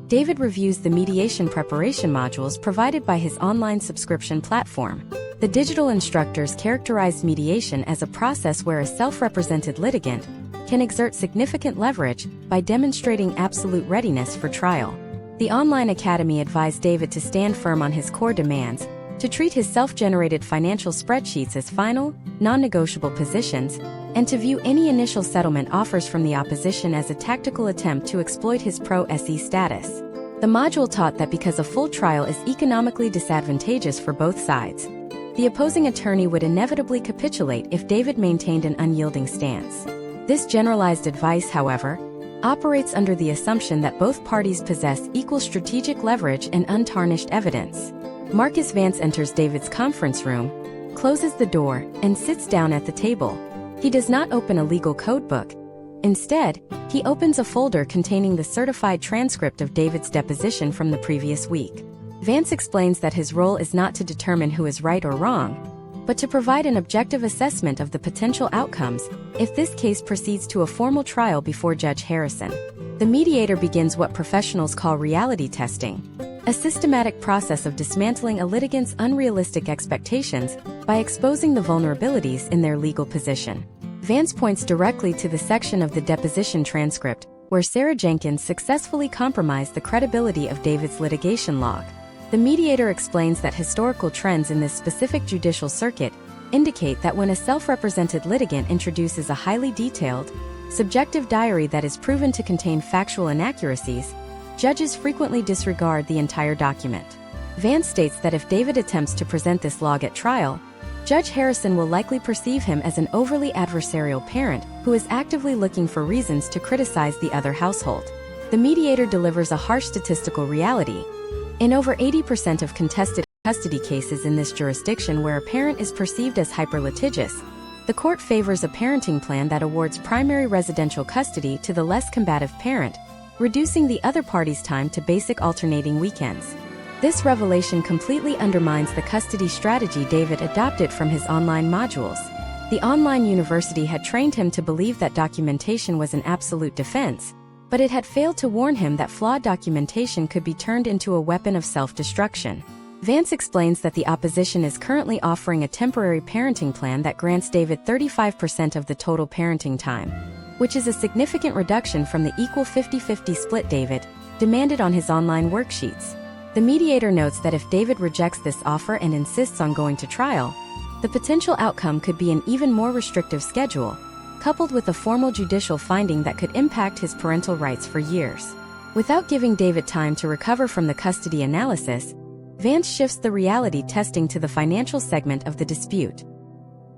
David reviews the mediation preparation modules provided by his online subscription platform. The digital instructors characterized mediation as a process where a self-represented litigant can exert significant leverage by demonstrating absolute readiness for trial. The online academy advised David to stand firm on his core demands, to treat his self-generated financial spreadsheets as final, non-negotiable positions, and to view any initial settlement offers from the opposition as a tactical attempt to exploit his pro-SE status. The module taught that because a full trial is economically disadvantageous for both sides, the opposing attorney would inevitably capitulate if David maintained an unyielding stance. This generalized advice, however, operates under the assumption that both parties possess equal strategic leverage and untarnished evidence. Marcus Vance enters David's conference room, closes the door, and sits down at the table. He does not open a legal codebook. Instead, he opens a folder containing the certified transcript of David's deposition from the previous week. Vance explains that his role is not to determine who is right or wrong, but to provide an objective assessment of the potential outcomes if this case proceeds to a formal trial before Judge Harrison. The mediator begins what professionals call reality testing, a systematic process of dismantling a litigant's unrealistic expectations by exposing the vulnerabilities in their legal position. Vance points directly to the section of the deposition transcript where Sarah Jenkins successfully compromised the credibility of David's litigation log. The mediator explains that historical trends in this specific judicial circuit indicate that when a self-represented litigant introduces a highly detailed, subjective diary that is proven to contain factual inaccuracies, judges frequently disregard the entire document. Vance states that if David attempts to present this log at trial, Judge Harrison will likely perceive him as an overly adversarial parent who is actively looking for reasons to criticize the other household. The mediator delivers a harsh statistical reality. In over 80% of contested custody cases in this jurisdiction where a parent is perceived as hyper-litigious, the court favors a parenting plan that awards primary residential custody to the less combative parent, reducing the other party's time to basic alternating weekends. This revelation completely undermines the custody strategy David adopted from his online modules. The online university had trained him to believe that documentation was an absolute defense, but it had failed to warn him that flawed documentation could be turned into a weapon of self-destruction. Vance explains that the opposition is currently offering a temporary parenting plan that grants David 35% of the total parenting time, which is a significant reduction from the equal 50-50 split David demanded on his online worksheets. The mediator notes that if David rejects this offer and insists on going to trial, the potential outcome could be an even more restrictive schedule, coupled with a formal judicial finding that could impact his parental rights for years. Without giving David time to recover from the custody analysis, Vance shifts the reality testing to the financial segment of the dispute.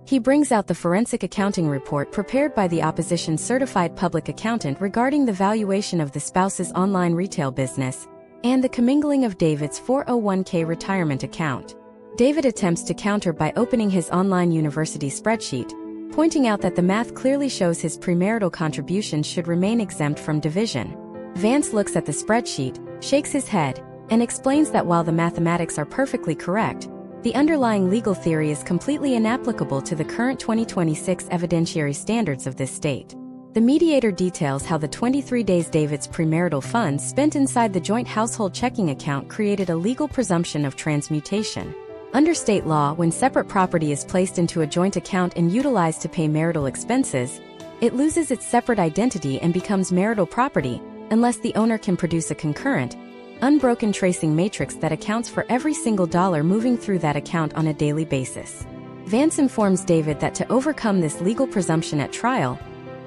He brings out the forensic accounting report prepared by the opposition's certified public accountant regarding the valuation of the spouse's online retail business and the commingling of David's 401k retirement account. David attempts to counter by opening his online university spreadsheet, pointing out that the math clearly shows his premarital contributions should remain exempt from division. Vance looks at the spreadsheet, shakes his head, and explains that while the mathematics are perfectly correct, the underlying legal theory is completely inapplicable to the current 2026 evidentiary standards of this state. The mediator details how the 23 days David's premarital funds spent inside the joint household checking account created a legal presumption of transmutation. Under state law, when separate property is placed into a joint account and utilized to pay marital expenses, It loses its separate identity and becomes marital property, unless the owner can produce a concurrent, unbroken tracing matrix that accounts for every single dollar moving through that account on a daily basis. Vance informs David that to overcome this legal presumption at trial,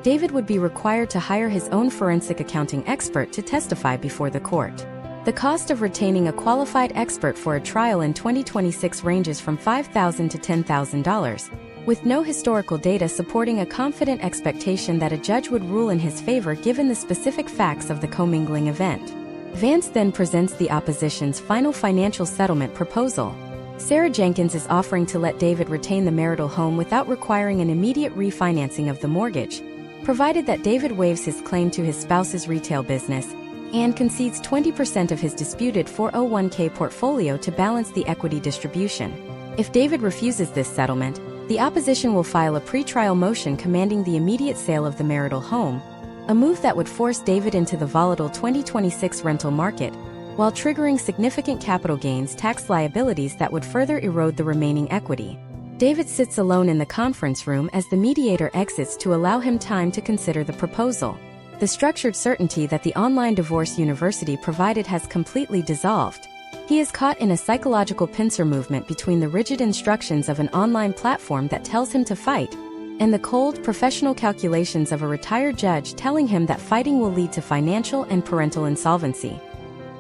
David would be required to hire his own forensic accounting expert to testify before the court. The cost of retaining a qualified expert for a trial in 2026 ranges from $5,000 to $10,000, with no historical data supporting a confident expectation that a judge would rule in his favor given the specific facts of the commingling event. Vance then presents the opposition's final financial settlement proposal. Sarah Jenkins is offering to let David retain the marital home without requiring an immediate refinancing of the mortgage, provided that David waives his claim to his spouse's retail business and concedes 20% of his disputed 401k portfolio to balance the equity distribution. If David refuses this settlement, the opposition will file a pretrial motion commanding the immediate sale of the marital home, a move that would force David into the volatile 2026 rental market, while triggering significant capital gains tax liabilities that would further erode the remaining equity. David sits alone in the conference room as the mediator exits to allow him time to consider the proposal. The structured certainty that the online divorce university provided has completely dissolved. He is caught in a psychological pincer movement between the rigid instructions of an online platform that tells him to fight, and the cold, professional calculations of a retired judge telling him that fighting will lead to financial and parental insolvency.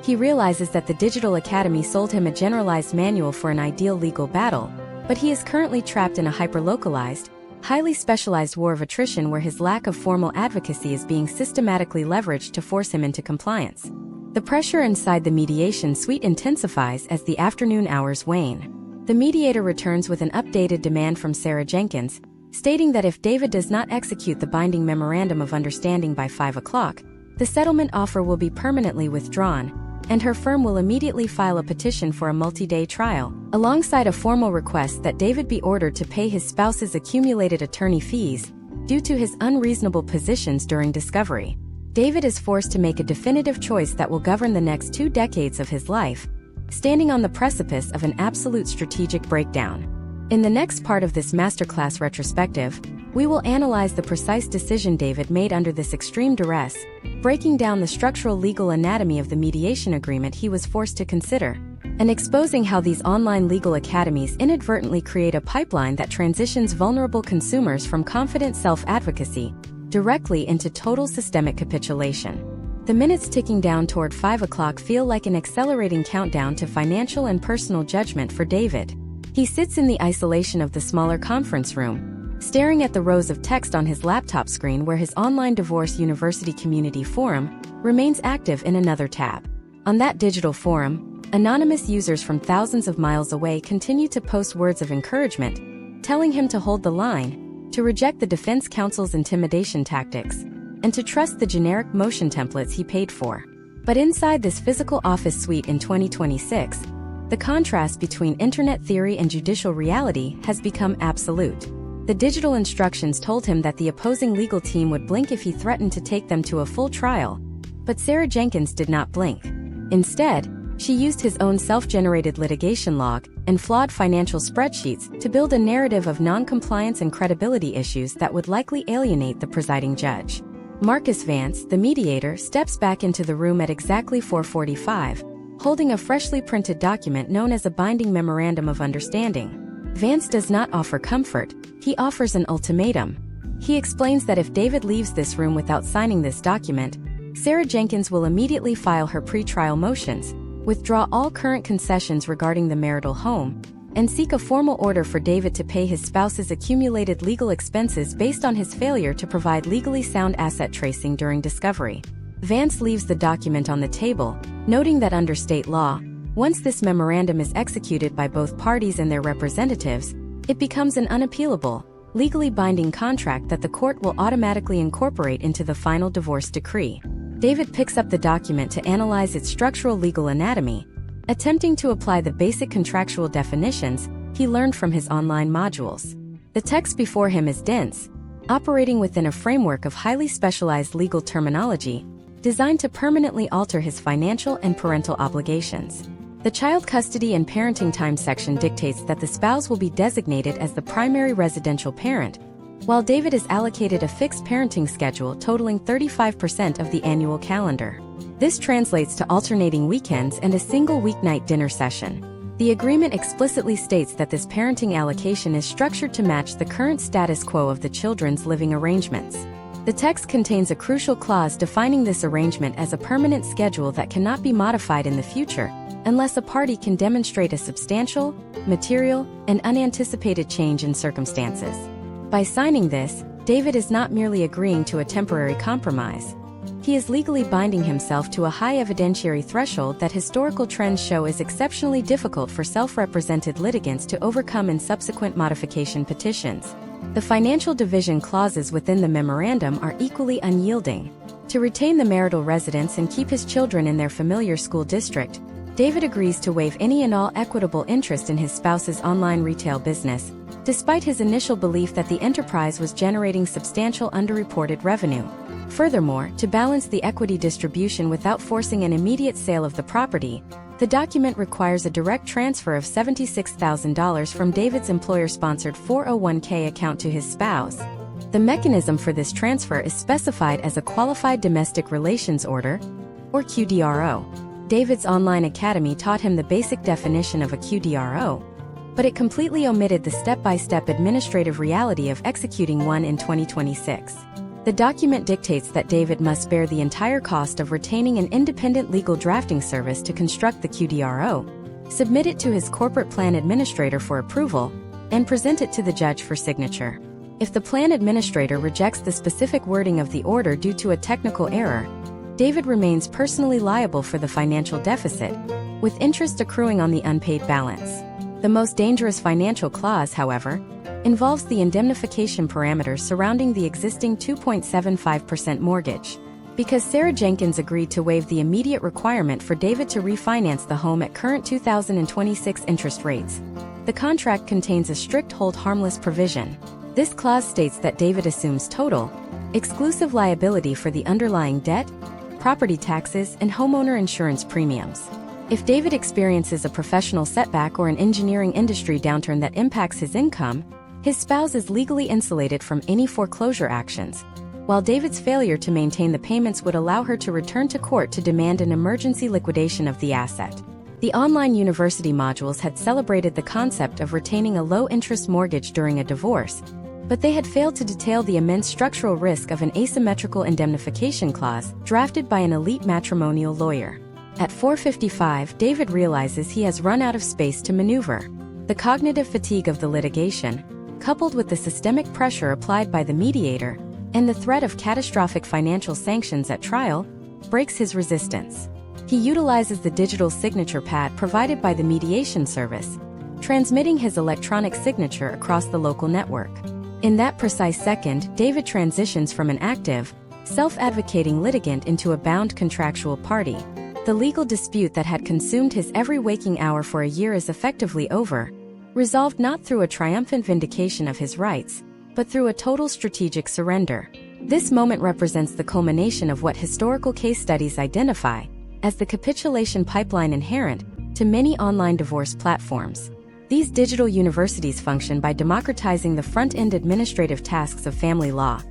He realizes that the Digital Academy sold him a generalized manual for an ideal legal battle, but he is currently trapped in a hyper-localized, highly specialized war of attrition where his lack of formal advocacy is being systematically leveraged to force him into compliance. The pressure inside the mediation suite intensifies as the afternoon hours wane. The mediator returns with an updated demand from Sarah Jenkins, stating that if David does not execute the binding memorandum of understanding by 5 o'clock, the settlement offer will be permanently withdrawn, and her firm will immediately file a petition for a multi-day trial, alongside a formal request that David be ordered to pay his spouse's accumulated attorney fees due to his unreasonable positions during discovery. David is forced to make a definitive choice that will govern the next 2 decades of his life, standing on the precipice of an absolute strategic breakdown. In the next part of this masterclass retrospective, we will analyze the precise decision David made under this extreme duress, breaking down the structural legal anatomy of the mediation agreement he was forced to consider, and exposing how these online legal academies inadvertently create a pipeline that transitions vulnerable consumers from confident self-advocacy directly into total systemic capitulation. The minutes ticking down toward 5 o'clock feel like an accelerating countdown to financial and personal judgment for David. He sits in the isolation of the smaller conference room, staring at the rows of text on his laptop screen where his online divorce university community forum remains active in another tab. On that digital forum, anonymous users from thousands of miles away continue to post words of encouragement, telling him to hold the line, to reject the defense counsel's intimidation tactics, and to trust the generic motion templates he paid for. But inside this physical office suite in 2026, the contrast between internet theory and judicial reality has become absolute. The digital instructions told him that the opposing legal team would blink if he threatened to take them to a full trial, but Sarah Jenkins did not blink. Instead, she used his own self-generated litigation log and flawed financial spreadsheets to build a narrative of non-compliance and credibility issues that would likely alienate the presiding judge. Marcus Vance, the mediator, steps back into the room at exactly 4:45, holding a freshly printed document known as a binding memorandum of understanding. Vance does not offer comfort, he offers an ultimatum. He explains that if David leaves this room without signing this document, Sarah Jenkins will immediately file her pretrial motions, withdraw all current concessions regarding the marital home, and seek a formal order for David to pay his spouse's accumulated legal expenses based on his failure to provide legally sound asset tracing during discovery. Vance leaves the document on the table, noting that under state law, once this memorandum is executed by both parties and their representatives, it becomes an unappealable, legally binding contract that the court will automatically incorporate into the final divorce decree. David picks up the document to analyze its structural legal anatomy, attempting to apply the basic contractual definitions he learned from his online modules. The text before him is dense, operating within a framework of highly specialized legal terminology, designed to permanently alter his financial and parental obligations. The child custody and parenting time section dictates that the spouse will be designated as the primary residential parent, while David is allocated a fixed parenting schedule totaling 35% of the annual calendar. This translates to alternating weekends and a single weeknight dinner session. The agreement explicitly states that this parenting allocation is structured to match the current status quo of the children's living arrangements. The text contains a crucial clause defining this arrangement as a permanent schedule that cannot be modified in the future, unless a party can demonstrate a substantial, material, and unanticipated change in circumstances. By signing this, David is not merely agreeing to a temporary compromise. He is legally binding himself to a high evidentiary threshold that historical trends show is exceptionally difficult for self-represented litigants to overcome in subsequent modification petitions. The financial division clauses within the memorandum are equally unyielding. To retain the marital residence and keep his children in their familiar school district, David agrees to waive any and all equitable interest in his spouse's online retail business, despite his initial belief that the enterprise was generating substantial underreported revenue. Furthermore, to balance the equity distribution without forcing an immediate sale of the property, the document requires a direct transfer of $76,000 from David's employer-sponsored 401k account to his spouse. The mechanism for this transfer is specified as a Qualified Domestic Relations Order, or QDRO. David's online academy taught him the basic definition of a QDRO, but it completely omitted the step-by-step administrative reality of executing one in 2026. The document dictates that David must bear the entire cost of retaining an independent legal drafting service to construct the QDRO, submit it to his corporate plan administrator for approval, and present it to the judge for signature. If the plan administrator rejects the specific wording of the order due to a technical error, David remains personally liable for the financial deficit, with interest accruing on the unpaid balance. The most dangerous financial clause, however, involves the indemnification parameters surrounding the existing 2.75% mortgage. Because Sarah Jenkins agreed to waive the immediate requirement for David to refinance the home at current 2026 interest rates, the contract contains a strict hold harmless provision. This clause states that David assumes total, exclusive liability for the underlying debt, property taxes, and homeowner insurance premiums. If David experiences a professional setback or an engineering industry downturn that impacts his income, his spouse is legally insulated from any foreclosure actions, while David's failure to maintain the payments would allow her to return to court to demand an emergency liquidation of the asset. The online university modules had celebrated the concept of retaining a low-interest mortgage during a divorce, but they had failed to detail the immense structural risk of an asymmetrical indemnification clause drafted by an elite matrimonial lawyer. At 4:55, David realizes he has run out of space to maneuver. The cognitive fatigue of the litigation, coupled with the systemic pressure applied by the mediator and the threat of catastrophic financial sanctions at trial, breaks his resistance. He utilizes the digital signature pad provided by the mediation service, transmitting his electronic signature across the local network. In that precise second, David transitions from an active, self-advocating litigant into a bound contractual party. The legal dispute that had consumed his every waking hour for a year is effectively over, resolved not through a triumphant vindication of his rights, but through a total strategic surrender. This moment represents the culmination of what historical case studies identify as the capitulation pipeline inherent to many online divorce platforms. These digital universities function by democratizing the front-end administrative tasks of family law,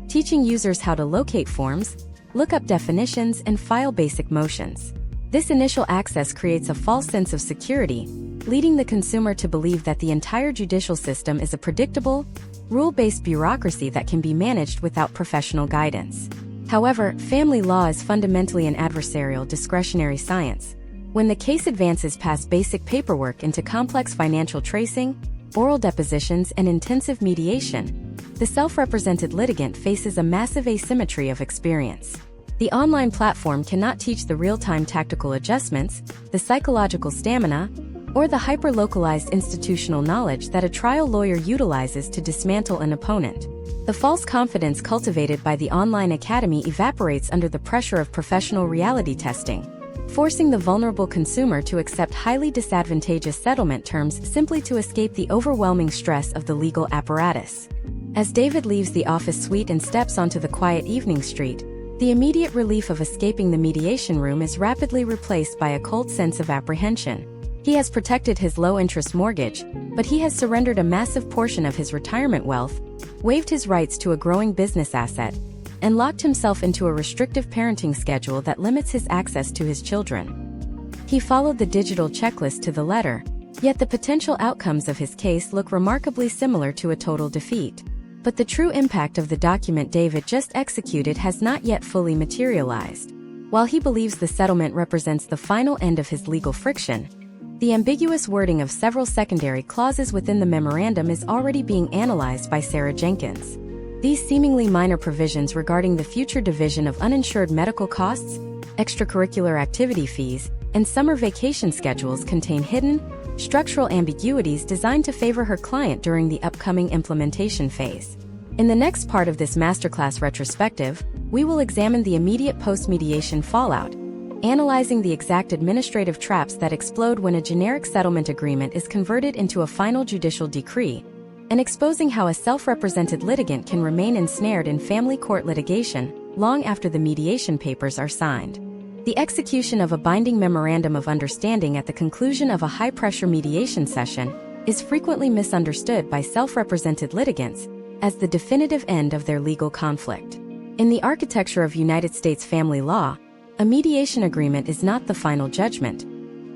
teaching users how to locate forms, look up definitions, and file basic motions. This initial access creates a false sense of security, leading the consumer to believe that the entire judicial system is a predictable, rule-based bureaucracy that can be managed without professional guidance. However, family law is fundamentally an adversarial, discretionary science. When the case advances past basic paperwork into complex financial tracing, oral depositions, and intensive mediation, the self-represented litigant faces a massive asymmetry of experience. The online platform cannot teach the real-time tactical adjustments, the psychological stamina, or the hyper-localized institutional knowledge that a trial lawyer utilizes to dismantle an opponent. The false confidence cultivated by the online academy evaporates under the pressure of professional reality testing, forcing the vulnerable consumer to accept highly disadvantageous settlement terms simply to escape the overwhelming stress of the legal apparatus. As David leaves the office suite and steps onto the quiet evening street, the immediate relief of escaping the mediation room is rapidly replaced by a cold sense of apprehension. He has protected his low-interest mortgage, but he has surrendered a massive portion of his retirement wealth, waived his rights to a growing business asset, and locked himself into a restrictive parenting schedule that limits his access to his children. He followed the digital checklist to the letter, yet the potential outcomes of his case look remarkably similar to a total defeat. But the true impact of the document David just executed has not yet fully materialized. While he believes the settlement represents the final end of his legal friction, the ambiguous wording of several secondary clauses within the memorandum is already being analyzed by Sarah Jenkins. These seemingly minor provisions regarding the future division of uninsured medical costs, extracurricular activity fees, and summer vacation schedules contain hidden, structural ambiguities designed to favor her client during the upcoming implementation phase. In the next part of this masterclass retrospective, we will examine the immediate post-mediation fallout, analyzing the exact administrative traps that explode when a generic settlement agreement is converted into a final judicial decree, and exposing how a self-represented litigant can remain ensnared in family court litigation long after the mediation papers are signed. The execution of a binding memorandum of understanding at the conclusion of a high-pressure mediation session is frequently misunderstood by self-represented litigants as the definitive end of their legal conflict. In the architecture of United States family law, a mediation agreement is not the final judgment.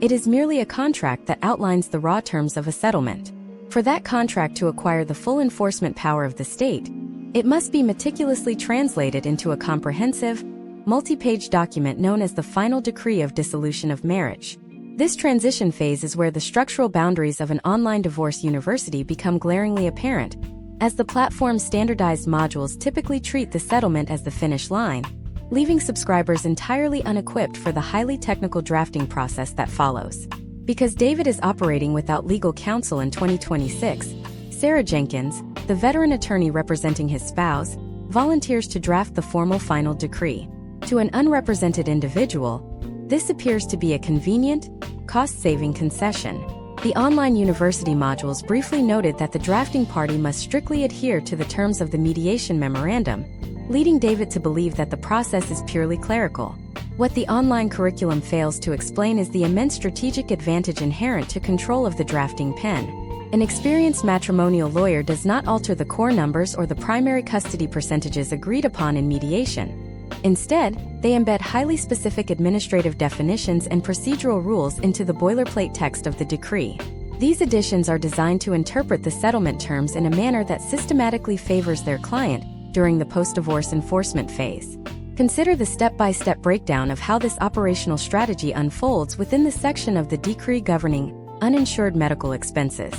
It is merely a contract that outlines the raw terms of a settlement. For that contract to acquire the full enforcement power of the state, it must be meticulously translated into a comprehensive, multi-page document known as the Final Decree of Dissolution of Marriage. This transition phase is where the structural boundaries of an online divorce university become glaringly apparent, as the platform's standardized modules typically treat the settlement as the finish line, leaving subscribers entirely unequipped for the highly technical drafting process that follows. Because David is operating without legal counsel in 2026, Sarah Jenkins, the veteran attorney representing his spouse, volunteers to draft the formal final decree. To an unrepresented individual, this appears to be a convenient, cost-saving concession. The online university modules briefly noted that the drafting party must strictly adhere to the terms of the mediation memorandum, leading David to believe that the process is purely clerical. What the online curriculum fails to explain is the immense strategic advantage inherent to control of the drafting pen. An experienced matrimonial lawyer does not alter the core numbers or the primary custody percentages agreed upon in mediation. Instead, they embed highly specific administrative definitions and procedural rules into the boilerplate text of the decree. These additions are designed to interpret the settlement terms in a manner that systematically favors their client during the post-divorce enforcement phase. Consider the step-by-step breakdown of how this operational strategy unfolds within the section of the decree governing uninsured medical expenses.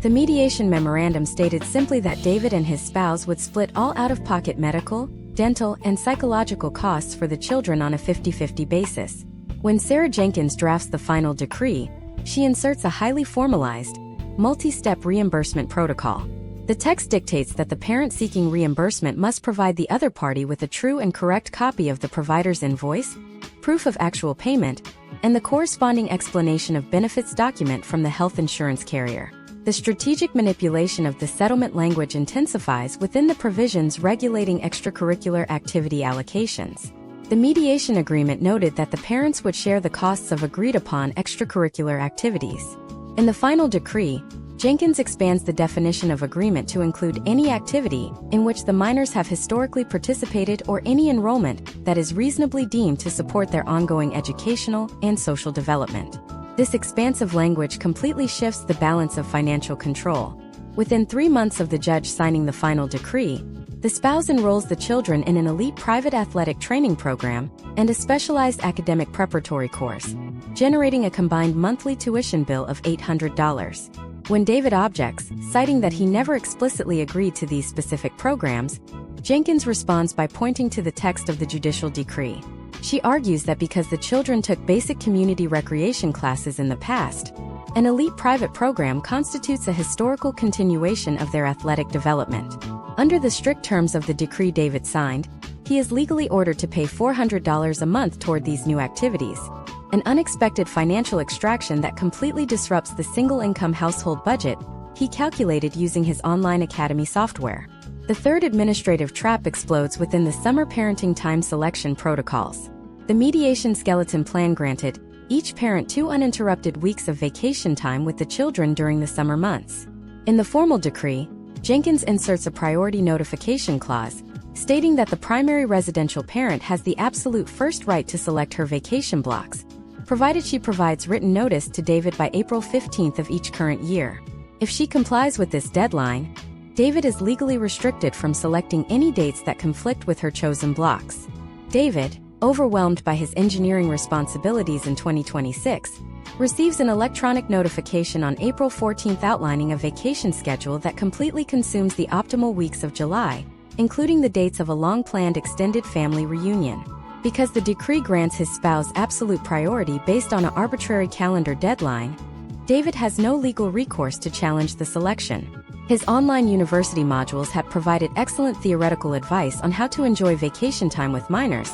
The mediation memorandum stated simply that David and his spouse would split all out-of-pocket medical, dental, and psychological costs for the children on a 50-50 basis. When Sarah Jenkins drafts the final decree, she inserts a highly formalized, multi-step reimbursement protocol. The text dictates that the parent seeking reimbursement must provide the other party with a true and correct copy of the provider's invoice, proof of actual payment, and the corresponding explanation of benefits document from the health insurance carrier. The strategic manipulation of the settlement language intensifies within the provisions regulating extracurricular activity allocations. The mediation agreement noted that the parents would share the costs of agreed-upon extracurricular activities. In the final decree, Jenkins expands the definition of agreement to include any activity in which the minors have historically participated or any enrollment that is reasonably deemed to support their ongoing educational and social development. This expansive language completely shifts the balance of financial control. Within 3 months of the judge signing the final decree, the spouse enrolls the children in an elite private athletic training program and a specialized academic preparatory course, generating a combined monthly tuition bill of $800. When David objects, citing that he never explicitly agreed to these specific programs, Jenkins responds by pointing to the text of the judicial decree. She argues that because the children took basic community recreation classes in the past, an elite private program constitutes a historical continuation of their athletic development. Under the strict terms of the decree David signed, he is legally ordered to pay $400 a month toward these new activities, an unexpected financial extraction that completely disrupts the single-income household budget he calculated using his online academy software. The third administrative trap explodes within the summer parenting time selection protocols. The mediation skeleton plan granted each parent 2 uninterrupted weeks of vacation time with the children during the summer months. In the formal decree, Jenkins inserts a priority notification clause, stating that the primary residential parent has the absolute first right to select her vacation blocks, provided she provides written notice to David by April 15th of each current year. If she complies with this deadline, David is legally restricted from selecting any dates that conflict with her chosen blocks. David, overwhelmed by his engineering responsibilities in 2026, receives an electronic notification on April 14th outlining a vacation schedule that completely consumes the optimal weeks of July, including the dates of a long-planned extended family reunion. Because the decree grants his spouse absolute priority based on an arbitrary calendar deadline, David has no legal recourse to challenge the selection. His online university modules had provided excellent theoretical advice on how to enjoy vacation time with minors,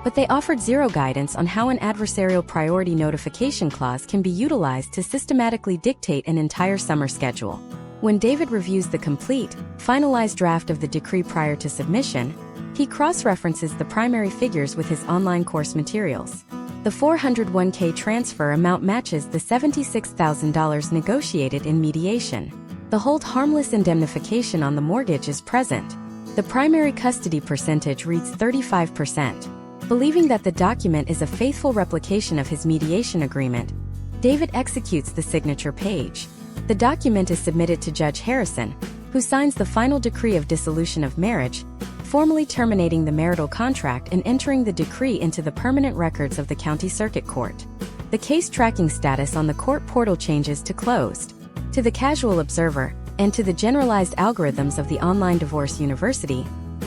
but they offered zero guidance on how an adversarial priority notification clause can be utilized to systematically dictate an entire summer schedule. When David reviews the complete, finalized draft of the decree prior to submission, he cross-references the primary figures with his online course materials. The $401k transfer amount matches the $76,000 negotiated in mediation. The hold harmless indemnification on the mortgage is present. The primary custody percentage reads 35%. Believing that the document is a faithful replication of his mediation agreement, David executes the signature page. The document is submitted to Judge Harrison, who signs the final decree of dissolution of marriage, formally terminating the marital contract and entering the decree into the permanent records of the County Circuit Court. The case tracking status on the court portal changes to closed. To the casual observer, and to the generalized algorithms of the online divorce university,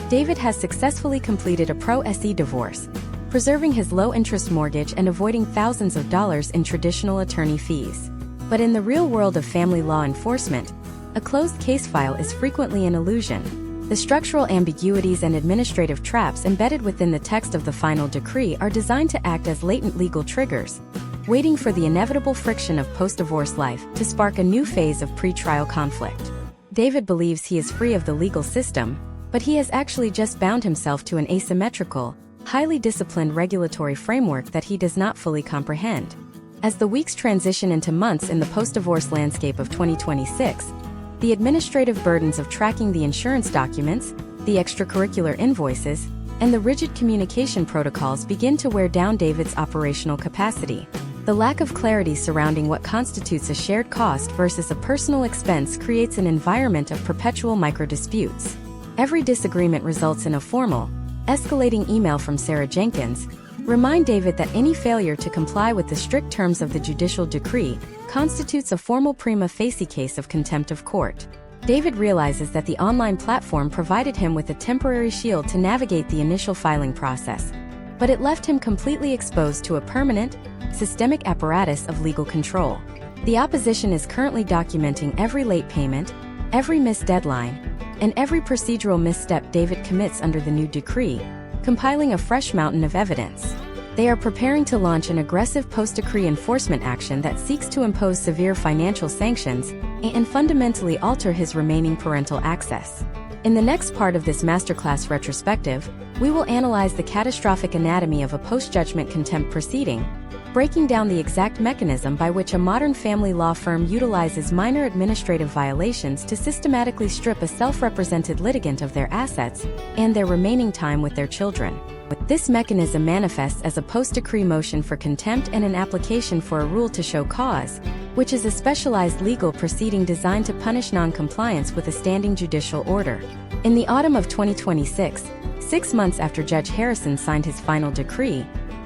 David has successfully completed a pro-se divorce, preserving his low-interest mortgage and avoiding thousands of dollars in traditional attorney fees. But in the real world of family law enforcement, a closed case file is frequently an illusion. The structural ambiguities and administrative traps embedded within the text of the final decree are designed to act as latent legal triggers, waiting for the inevitable friction of post-divorce life to spark a new phase of pre-trial conflict. David believes he is free of the legal system, but he has actually just bound himself to an asymmetrical, highly disciplined regulatory framework that he does not fully comprehend. As the weeks transition into months in the post-divorce landscape of 2026, the administrative burdens of tracking the insurance documents, the extracurricular invoices, and the rigid communication protocols begin to wear down David's operational capacity. The lack of clarity surrounding what constitutes a shared cost versus a personal expense creates an environment of perpetual micro-disputes. Every disagreement results in a formal, escalating email from Sarah Jenkins, remind David that any failure to comply with the strict terms of the judicial decree constitutes a formal prima facie case of contempt of court. David realizes that the online platform provided him with a temporary shield to navigate the initial filing process, but it left him completely exposed to a permanent, systemic apparatus of legal control. The opposition is currently documenting every late payment, every missed deadline, and every procedural misstep David commits under the new decree, compiling a fresh mountain of evidence. They are preparing to launch an aggressive post-decree enforcement action that seeks to impose severe financial sanctions and fundamentally alter his remaining parental access. In the next part of this masterclass retrospective, we will analyze the catastrophic anatomy of a post-judgment contempt proceeding, breaking down the exact mechanism by which a modern family law firm utilizes minor administrative violations to systematically strip a self-represented litigant of their assets and their remaining time with their children. This mechanism manifests as a post-decree motion for contempt and an application for a rule to show cause, which is a specialized legal proceeding designed to punish non-compliance with a standing judicial order. In the autumn of 2026, 6 months after Judge Harrison signed his final decree,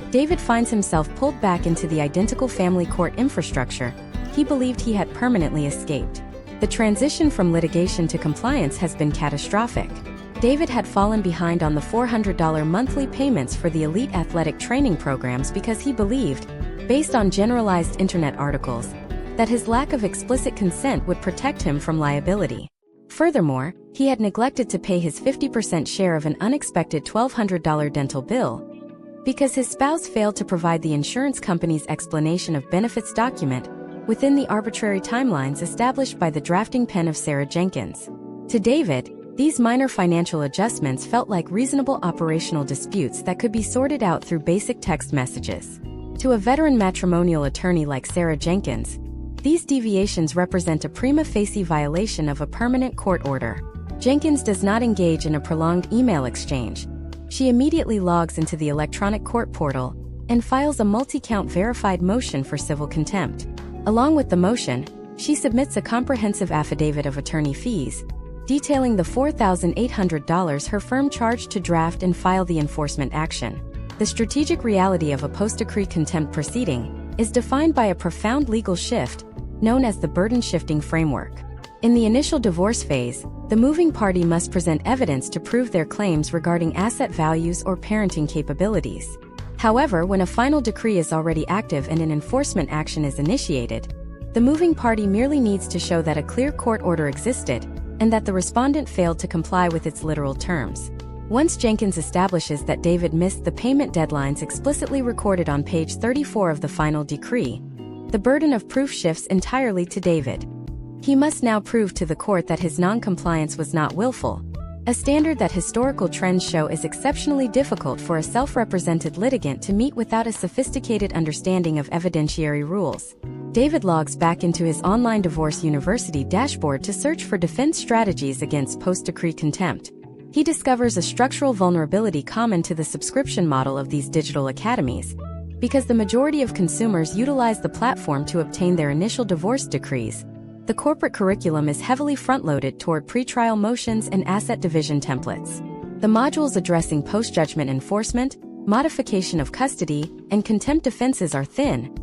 David finds himself pulled back into the identical family court infrastructure he believed he had permanently escaped. The transition from litigation to compliance has been catastrophic. David had fallen behind on the $400 monthly payments for the elite athletic training programs because he believed, based on generalized internet articles, that his lack of explicit consent would protect him from liability. Furthermore, he had neglected to pay his 50% share of an unexpected $1,200 dental bill because his spouse failed to provide the insurance company's explanation of benefits document within the arbitrary timelines established by the drafting pen of Sarah Jenkins. To David, these minor financial adjustments felt like reasonable operational disputes that could be sorted out through basic text messages. To a veteran matrimonial attorney like Sarah Jenkins, these deviations represent a prima facie violation of a permanent court order. Jenkins does not engage in a prolonged email exchange. She immediately logs into the electronic court portal and files a multi-count verified motion for civil contempt. Along with the motion, she submits a comprehensive affidavit of attorney fees, detailing the $4,800 her firm charged to draft and file the enforcement action. The strategic reality of a post-decree contempt proceeding is defined by a profound legal shift known as the burden-shifting framework. In the initial divorce phase, the moving party must present evidence to prove their claims regarding asset values or parenting capabilities. However, when a final decree is already active and an enforcement action is initiated, the moving party merely needs to show that a clear court order existed and that the respondent failed to comply with its literal terms. Once Jenkins establishes that David missed the payment deadlines explicitly recorded on page 34 of the final decree, the burden of proof shifts entirely to David. He must now prove to the court that his non-compliance was not willful, a standard that historical trends show is exceptionally difficult for a self-represented litigant to meet without a sophisticated understanding of evidentiary rules. David logs back into his online divorce university dashboard to search for defense strategies against post-decree contempt. He discovers a structural vulnerability common to the subscription model of these digital academies. Because the majority of consumers utilize the platform to obtain their initial divorce decrees, the corporate curriculum is heavily front-loaded toward pretrial motions and asset division templates. The modules addressing post-judgment enforcement, modification of custody, and contempt defenses are thin,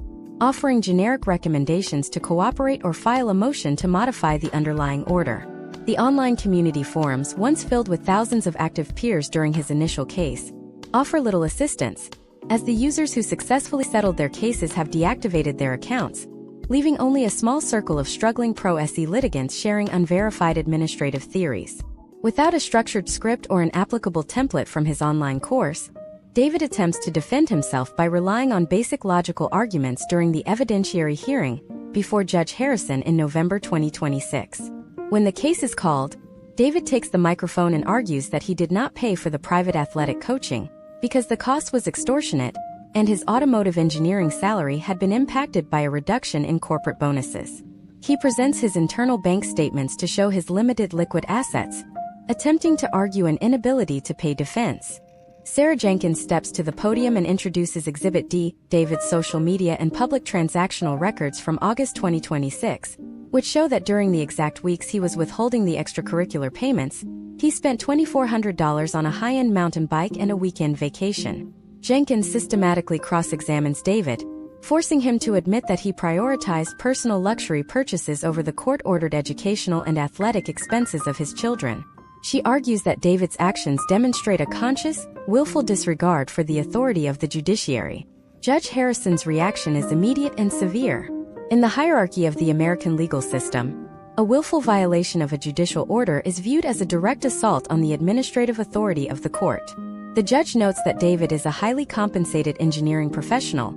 offering generic recommendations to cooperate or file a motion to modify the underlying order. The online community forums, once filled with thousands of active peers during his initial case, offer little assistance, as the users who successfully settled their cases have deactivated their accounts, leaving only a small circle of struggling pro-se litigants sharing unverified administrative theories. Without a structured script or an applicable template from his online course, David attempts to defend himself by relying on basic logical arguments during the evidentiary hearing before Judge Harrison in November 2026. When the case is called, David takes the microphone and argues that he did not pay for the private athletic coaching because the cost was extortionate and his automotive engineering salary had been impacted by a reduction in corporate bonuses. He presents his internal bank statements to show his limited liquid assets, attempting to argue an inability to pay defense. Sarah Jenkins steps to the podium and introduces Exhibit D, David's social media and public transactional records from August 2026, which show that during the exact weeks he was withholding the extracurricular payments, he spent $2,400 on a high-end mountain bike and a weekend vacation. Jenkins systematically cross-examines David, forcing him to admit that he prioritized personal luxury purchases over the court-ordered educational and athletic expenses of his children. She argues that David's actions demonstrate a conscious, willful disregard for the authority of the judiciary. Judge Harrison's reaction is immediate and severe. In the hierarchy of the American legal system, a willful violation of a judicial order is viewed as a direct assault on the administrative authority of the court. The judge notes that David is a highly compensated engineering professional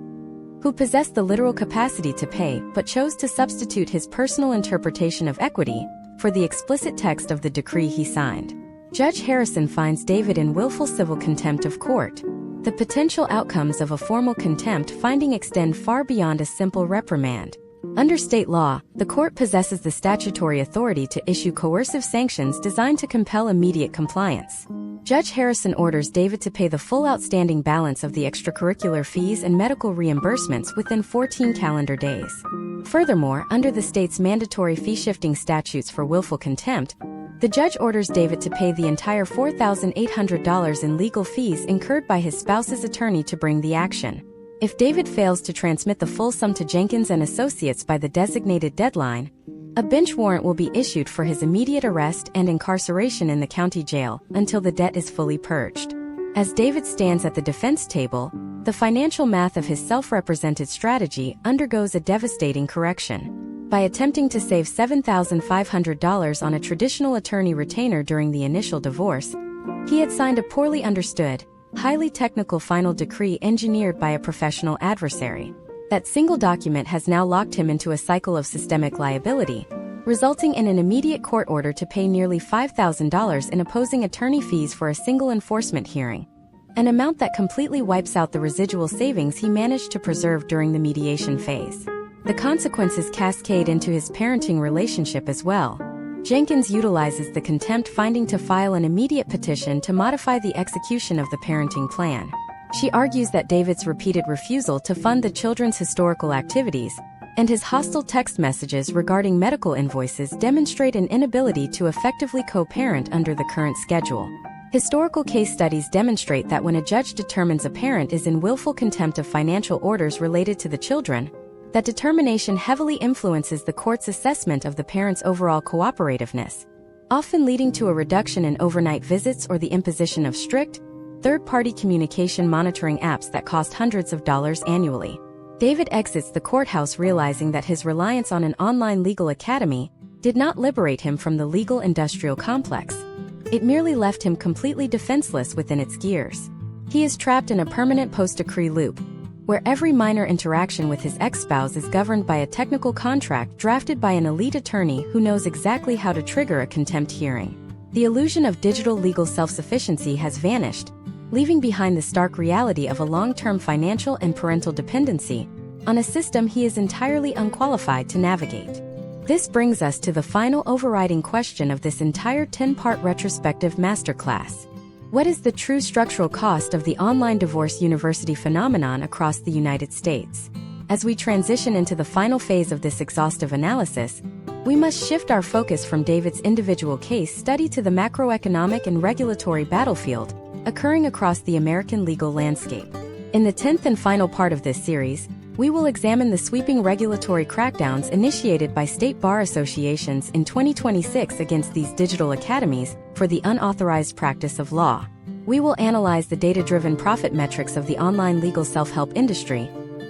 who possessed the literal capacity to pay but chose to substitute his personal interpretation of equity for the explicit text of the decree he signed. Judge Harrison finds David in willful civil contempt of court. The potential outcomes of a formal contempt finding extend far beyond a simple reprimand. Under state law, the court possesses the statutory authority to issue coercive sanctions designed to compel immediate compliance. Judge Harrison orders David to pay the full outstanding balance of the extracurricular fees and medical reimbursements within 14 calendar days. Furthermore, under the state's mandatory fee-shifting statutes for willful contempt, the judge orders David to pay the entire $4,800 in legal fees incurred by his spouse's attorney to bring the action. If David fails to transmit the full sum to Jenkins and Associates by the designated deadline, a bench warrant will be issued for his immediate arrest and incarceration in the county jail until the debt is fully purged. As David stands at the defense table, the financial math of his self-represented strategy undergoes a devastating correction. By attempting to save $7,500 on a traditional attorney retainer during the initial divorce, he had signed a poorly understood, highly technical final decree engineered by a professional adversary. That single document has now locked him into a cycle of systemic liability, resulting in an immediate court order to pay nearly $5,000 in opposing attorney fees for a single enforcement hearing. an amount that completely wipes out the residual savings he managed to preserve during the mediation phase. The consequences cascade into his parenting relationship as well. Jenkins utilizes the contempt finding to file an immediate petition to modify the execution of the parenting plan. She argues that David's repeated refusal to fund the children's historical activities and his hostile text messages regarding medical invoices demonstrate an inability to effectively co-parent under the current schedule. Historical case studies demonstrate that when a judge determines a parent is in willful contempt of financial orders related to the children, that determination heavily influences the court's assessment of the parent's overall cooperativeness, often leading to a reduction in overnight visits or the imposition of strict, third-party communication monitoring apps that cost hundreds of dollars annually. David exits the courthouse realizing that his reliance on an online legal academy did not liberate him from the legal industrial complex. It merely left him completely defenseless within its gears. He is trapped in a permanent post-decree loop, where every minor interaction with his ex-spouse is governed by a technical contract drafted by an elite attorney who knows exactly how to trigger a contempt hearing. The illusion of digital legal self-sufficiency has vanished, leaving behind the stark reality of a long-term financial and parental dependency on a system he is entirely unqualified to navigate. This brings us to the final overriding question of this entire 10-part retrospective masterclass. What is the true structural cost of the online divorce university phenomenon across the United States? As we transition into the final phase of this exhaustive analysis, we must shift our focus from David's individual case study to the macroeconomic and regulatory battlefield occurring across the American legal landscape. In the 10th and final part of this series, we will examine the sweeping regulatory crackdowns initiated by state bar associations in 2026 against these digital academies for the unauthorized practice of law. We will analyze the data-driven profit metrics of the online legal self-help industry,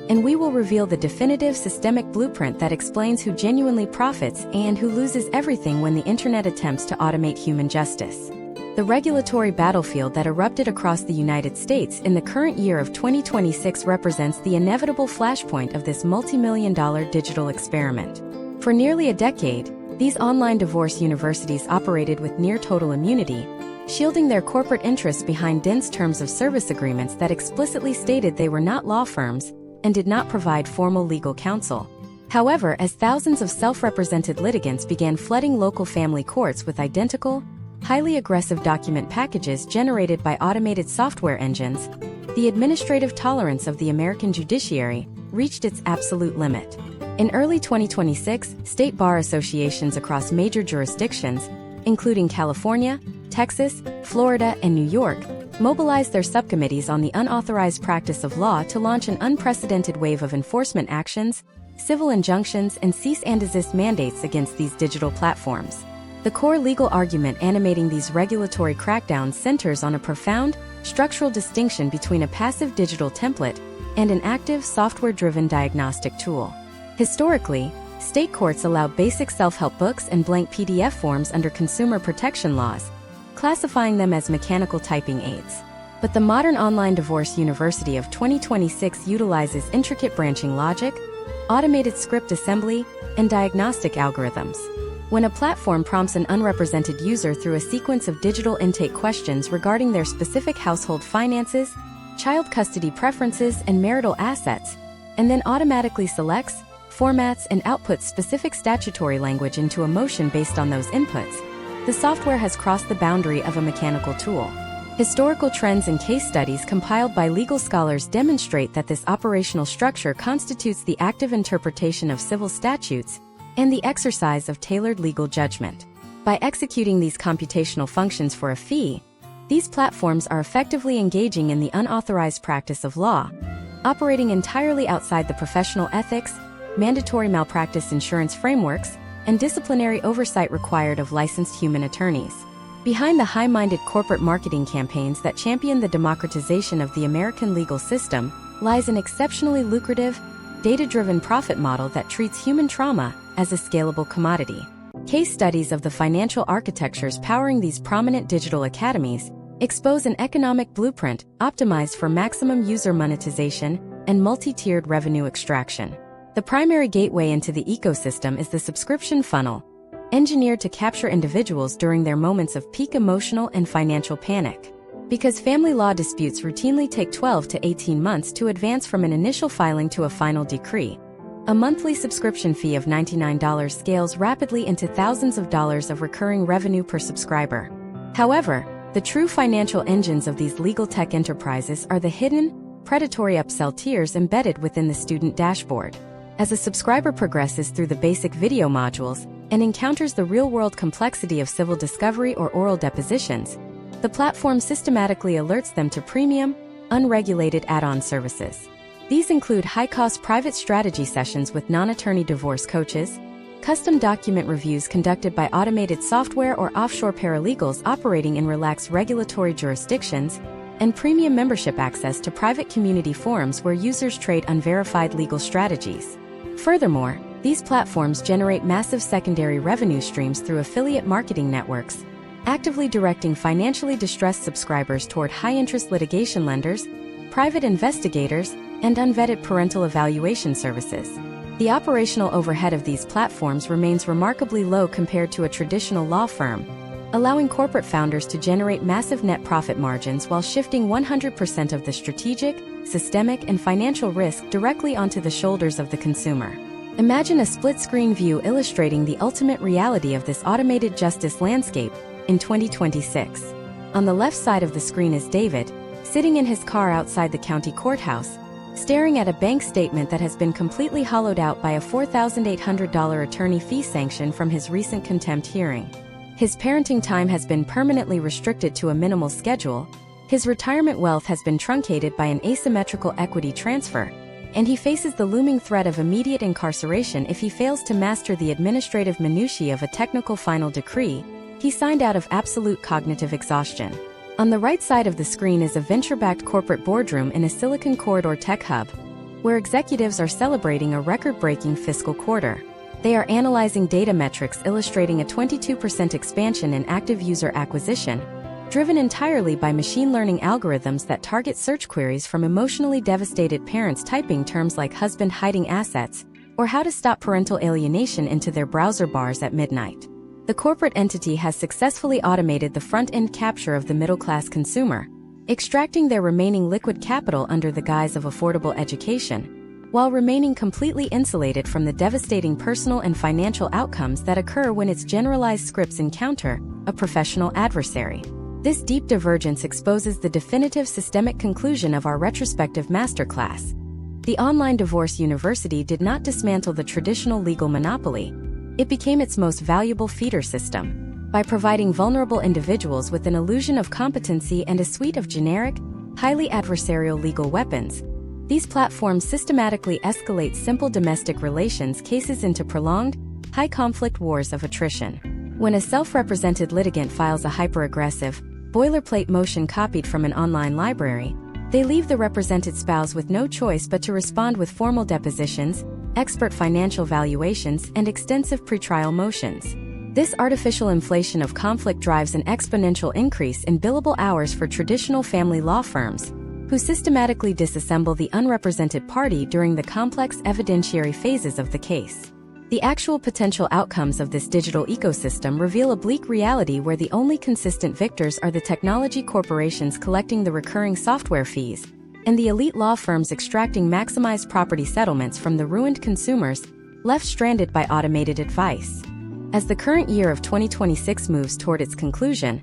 and we will reveal the definitive systemic blueprint that explains who genuinely profits and who loses everything when the internet attempts to automate human justice. The regulatory battlefield that erupted across the United States in the current year of 2026 represents the inevitable flashpoint of this multi-million-dollar digital experiment. For nearly a decade, these online divorce universities operated with near-total immunity, shielding their corporate interests behind dense terms of service agreements that explicitly stated they were not law firms and did not provide formal legal counsel. However, as thousands of self-represented litigants began flooding local family courts with identical, highly aggressive document packages generated by automated software engines, the administrative tolerance of the American judiciary reached its absolute limit. In early 2026, state bar associations across major jurisdictions, including California, Texas, Florida, and New York, mobilized their subcommittees on the unauthorized practice of law to launch an unprecedented wave of enforcement actions, civil injunctions, and cease and desist mandates against these digital platforms. The core legal argument animating these regulatory crackdowns centers on a profound, structural distinction between a passive digital template and an active, software-driven diagnostic tool. Historically, state courts allowed basic self-help books and blank PDF forms under consumer protection laws, classifying them as mechanical typing aids. But the modern online divorce university of 2026 utilizes intricate branching logic, automated script assembly, and diagnostic algorithms. When a platform prompts an unrepresented user through a sequence of digital intake questions regarding their specific household finances, child custody preferences, and marital assets, and then automatically selects, formats, and outputs specific statutory language into a motion based on those inputs, the software has crossed the boundary of a mechanical tool. Historical trends and case studies compiled by legal scholars demonstrate that this operational structure constitutes the active interpretation of civil statutes and the exercise of tailored legal judgment. By executing these computational functions for a fee, these platforms are effectively engaging in the unauthorized practice of law, operating entirely outside the professional ethics, mandatory malpractice insurance frameworks, and disciplinary oversight required of licensed human attorneys. Behind the high-minded corporate marketing campaigns that champion the democratization of the American legal system lies an exceptionally lucrative, data-driven profit model that treats human trauma as a scalable commodity. Case studies of the financial architectures powering these prominent digital academies expose an economic blueprint optimized for maximum user monetization and multi-tiered revenue extraction. The primary gateway into the ecosystem is the subscription funnel, engineered to capture individuals during their moments of peak emotional and financial panic. Because family law disputes routinely take 12 to 18 months to advance from an initial filing to a final decree, a monthly subscription fee of $99 scales rapidly into thousands of dollars of recurring revenue per subscriber. However, the true financial engines of these legal tech enterprises are the hidden, predatory upsell tiers embedded within the student dashboard. As a subscriber progresses through the basic video modules and encounters the real-world complexity of civil discovery or oral depositions, the platform systematically alerts them to premium, unregulated add-on services. These include high-cost private strategy sessions with non-attorney divorce coaches, custom document reviews conducted by automated software or offshore paralegals operating in relaxed regulatory jurisdictions, and premium membership access to private community forums where users trade unverified legal strategies. Furthermore, these platforms generate massive secondary revenue streams through affiliate marketing networks, actively directing financially distressed subscribers toward high-interest litigation lenders, private investigators, and unvetted parental evaluation services. The operational overhead of these platforms remains remarkably low compared to a traditional law firm, allowing corporate founders to generate massive net profit margins while shifting 100% of the strategic, systemic, and financial risk directly onto the shoulders of the consumer. Imagine a split-screen view illustrating the ultimate reality of this automated justice landscape in 2026. On the left side of the screen is David, sitting in his car outside the county courthouse, staring at a bank statement that has been completely hollowed out by a $4,800 attorney fee sanction from his recent contempt hearing. His parenting time has been permanently restricted to a minimal schedule, his retirement wealth has been truncated by an asymmetrical equity transfer, and he faces the looming threat of immediate incarceration if he fails to master the administrative minutiae of a technical final decree he signed out of absolute cognitive exhaustion. On the right side of the screen is a venture-backed corporate boardroom in a Silicon Corridor tech hub, where executives are celebrating a record-breaking fiscal quarter. They are analyzing data metrics illustrating a 22% expansion in active user acquisition, driven entirely by machine learning algorithms that target search queries from emotionally devastated parents typing terms like husband hiding assets or how to stop parental alienation into their browser bars at midnight. The corporate entity has successfully automated the front-end capture of the middle-class consumer, extracting their remaining liquid capital under the guise of affordable education, while remaining completely insulated from the devastating personal and financial outcomes that occur when its generalized scripts encounter a professional adversary. This deep divergence exposes the definitive systemic conclusion of our retrospective masterclass. The online divorce university did not dismantle the traditional legal monopoly. It became its most valuable feeder system. By providing vulnerable individuals with an illusion of competency and a suite of generic, highly adversarial legal weapons, these platforms systematically escalate simple domestic relations cases into prolonged, high-conflict wars of attrition. When a self-represented litigant files a hyper-aggressive, boilerplate motion copied from an online library, they leave the represented spouse with no choice but to respond with formal depositions, expert financial valuations, and extensive pretrial motions. This artificial inflation of conflict drives an exponential increase in billable hours for traditional family law firms, who systematically disassemble the unrepresented party during the complex evidentiary phases of the case. The actual potential outcomes of this digital ecosystem reveal a bleak reality where the only consistent victors are the technology corporations collecting the recurring software fees, and the elite law firms extracting maximized property settlements from the ruined consumers left stranded by automated advice. As the current year of 2026 moves toward its conclusion,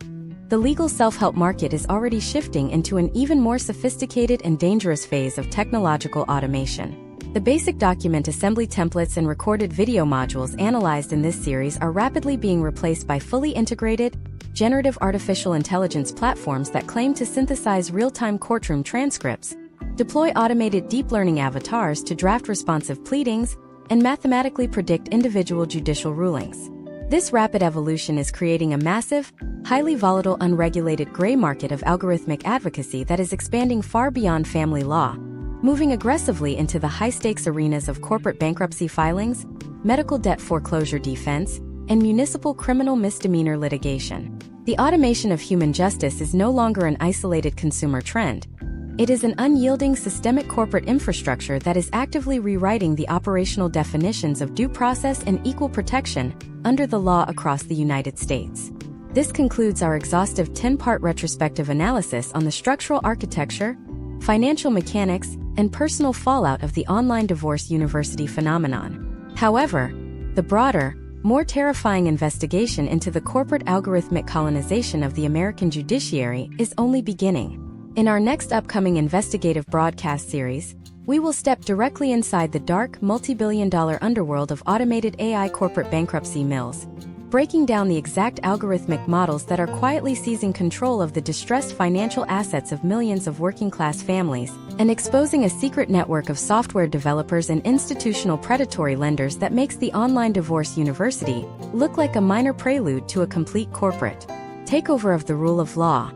the legal self-help market is already shifting into an even more sophisticated and dangerous phase of technological automation. The basic document assembly templates and recorded video modules analyzed in this series are rapidly being replaced by fully integrated, generative artificial intelligence platforms that claim to synthesize real-time courtroom transcripts, deploy automated deep learning avatars to draft responsive pleadings, and mathematically predict individual judicial rulings. This rapid evolution is creating a massive, highly volatile, unregulated gray market of algorithmic advocacy that is expanding far beyond family law, moving aggressively into the high-stakes arenas of corporate bankruptcy filings, medical debt foreclosure defense, and municipal criminal misdemeanor litigation. The automation of human justice is no longer an isolated consumer trend. It is an unyielding systemic corporate infrastructure that is actively rewriting the operational definitions of due process and equal protection under the law across the United States. This concludes our exhaustive 10-part retrospective analysis on the structural architecture, financial mechanics, and personal fallout of the online divorce university phenomenon. However, the broader, more terrifying investigation into the corporate algorithmic colonization of the American judiciary is only beginning. In our next upcoming investigative broadcast series, we will step directly inside the dark, multi-billion-dollar underworld of automated AI corporate bankruptcy mills, breaking down the exact algorithmic models that are quietly seizing control of the distressed financial assets of millions of working-class families, and exposing a secret network of software developers and institutional predatory lenders that makes the online divorce university look like a minor prelude to a complete corporate takeover of the rule of law.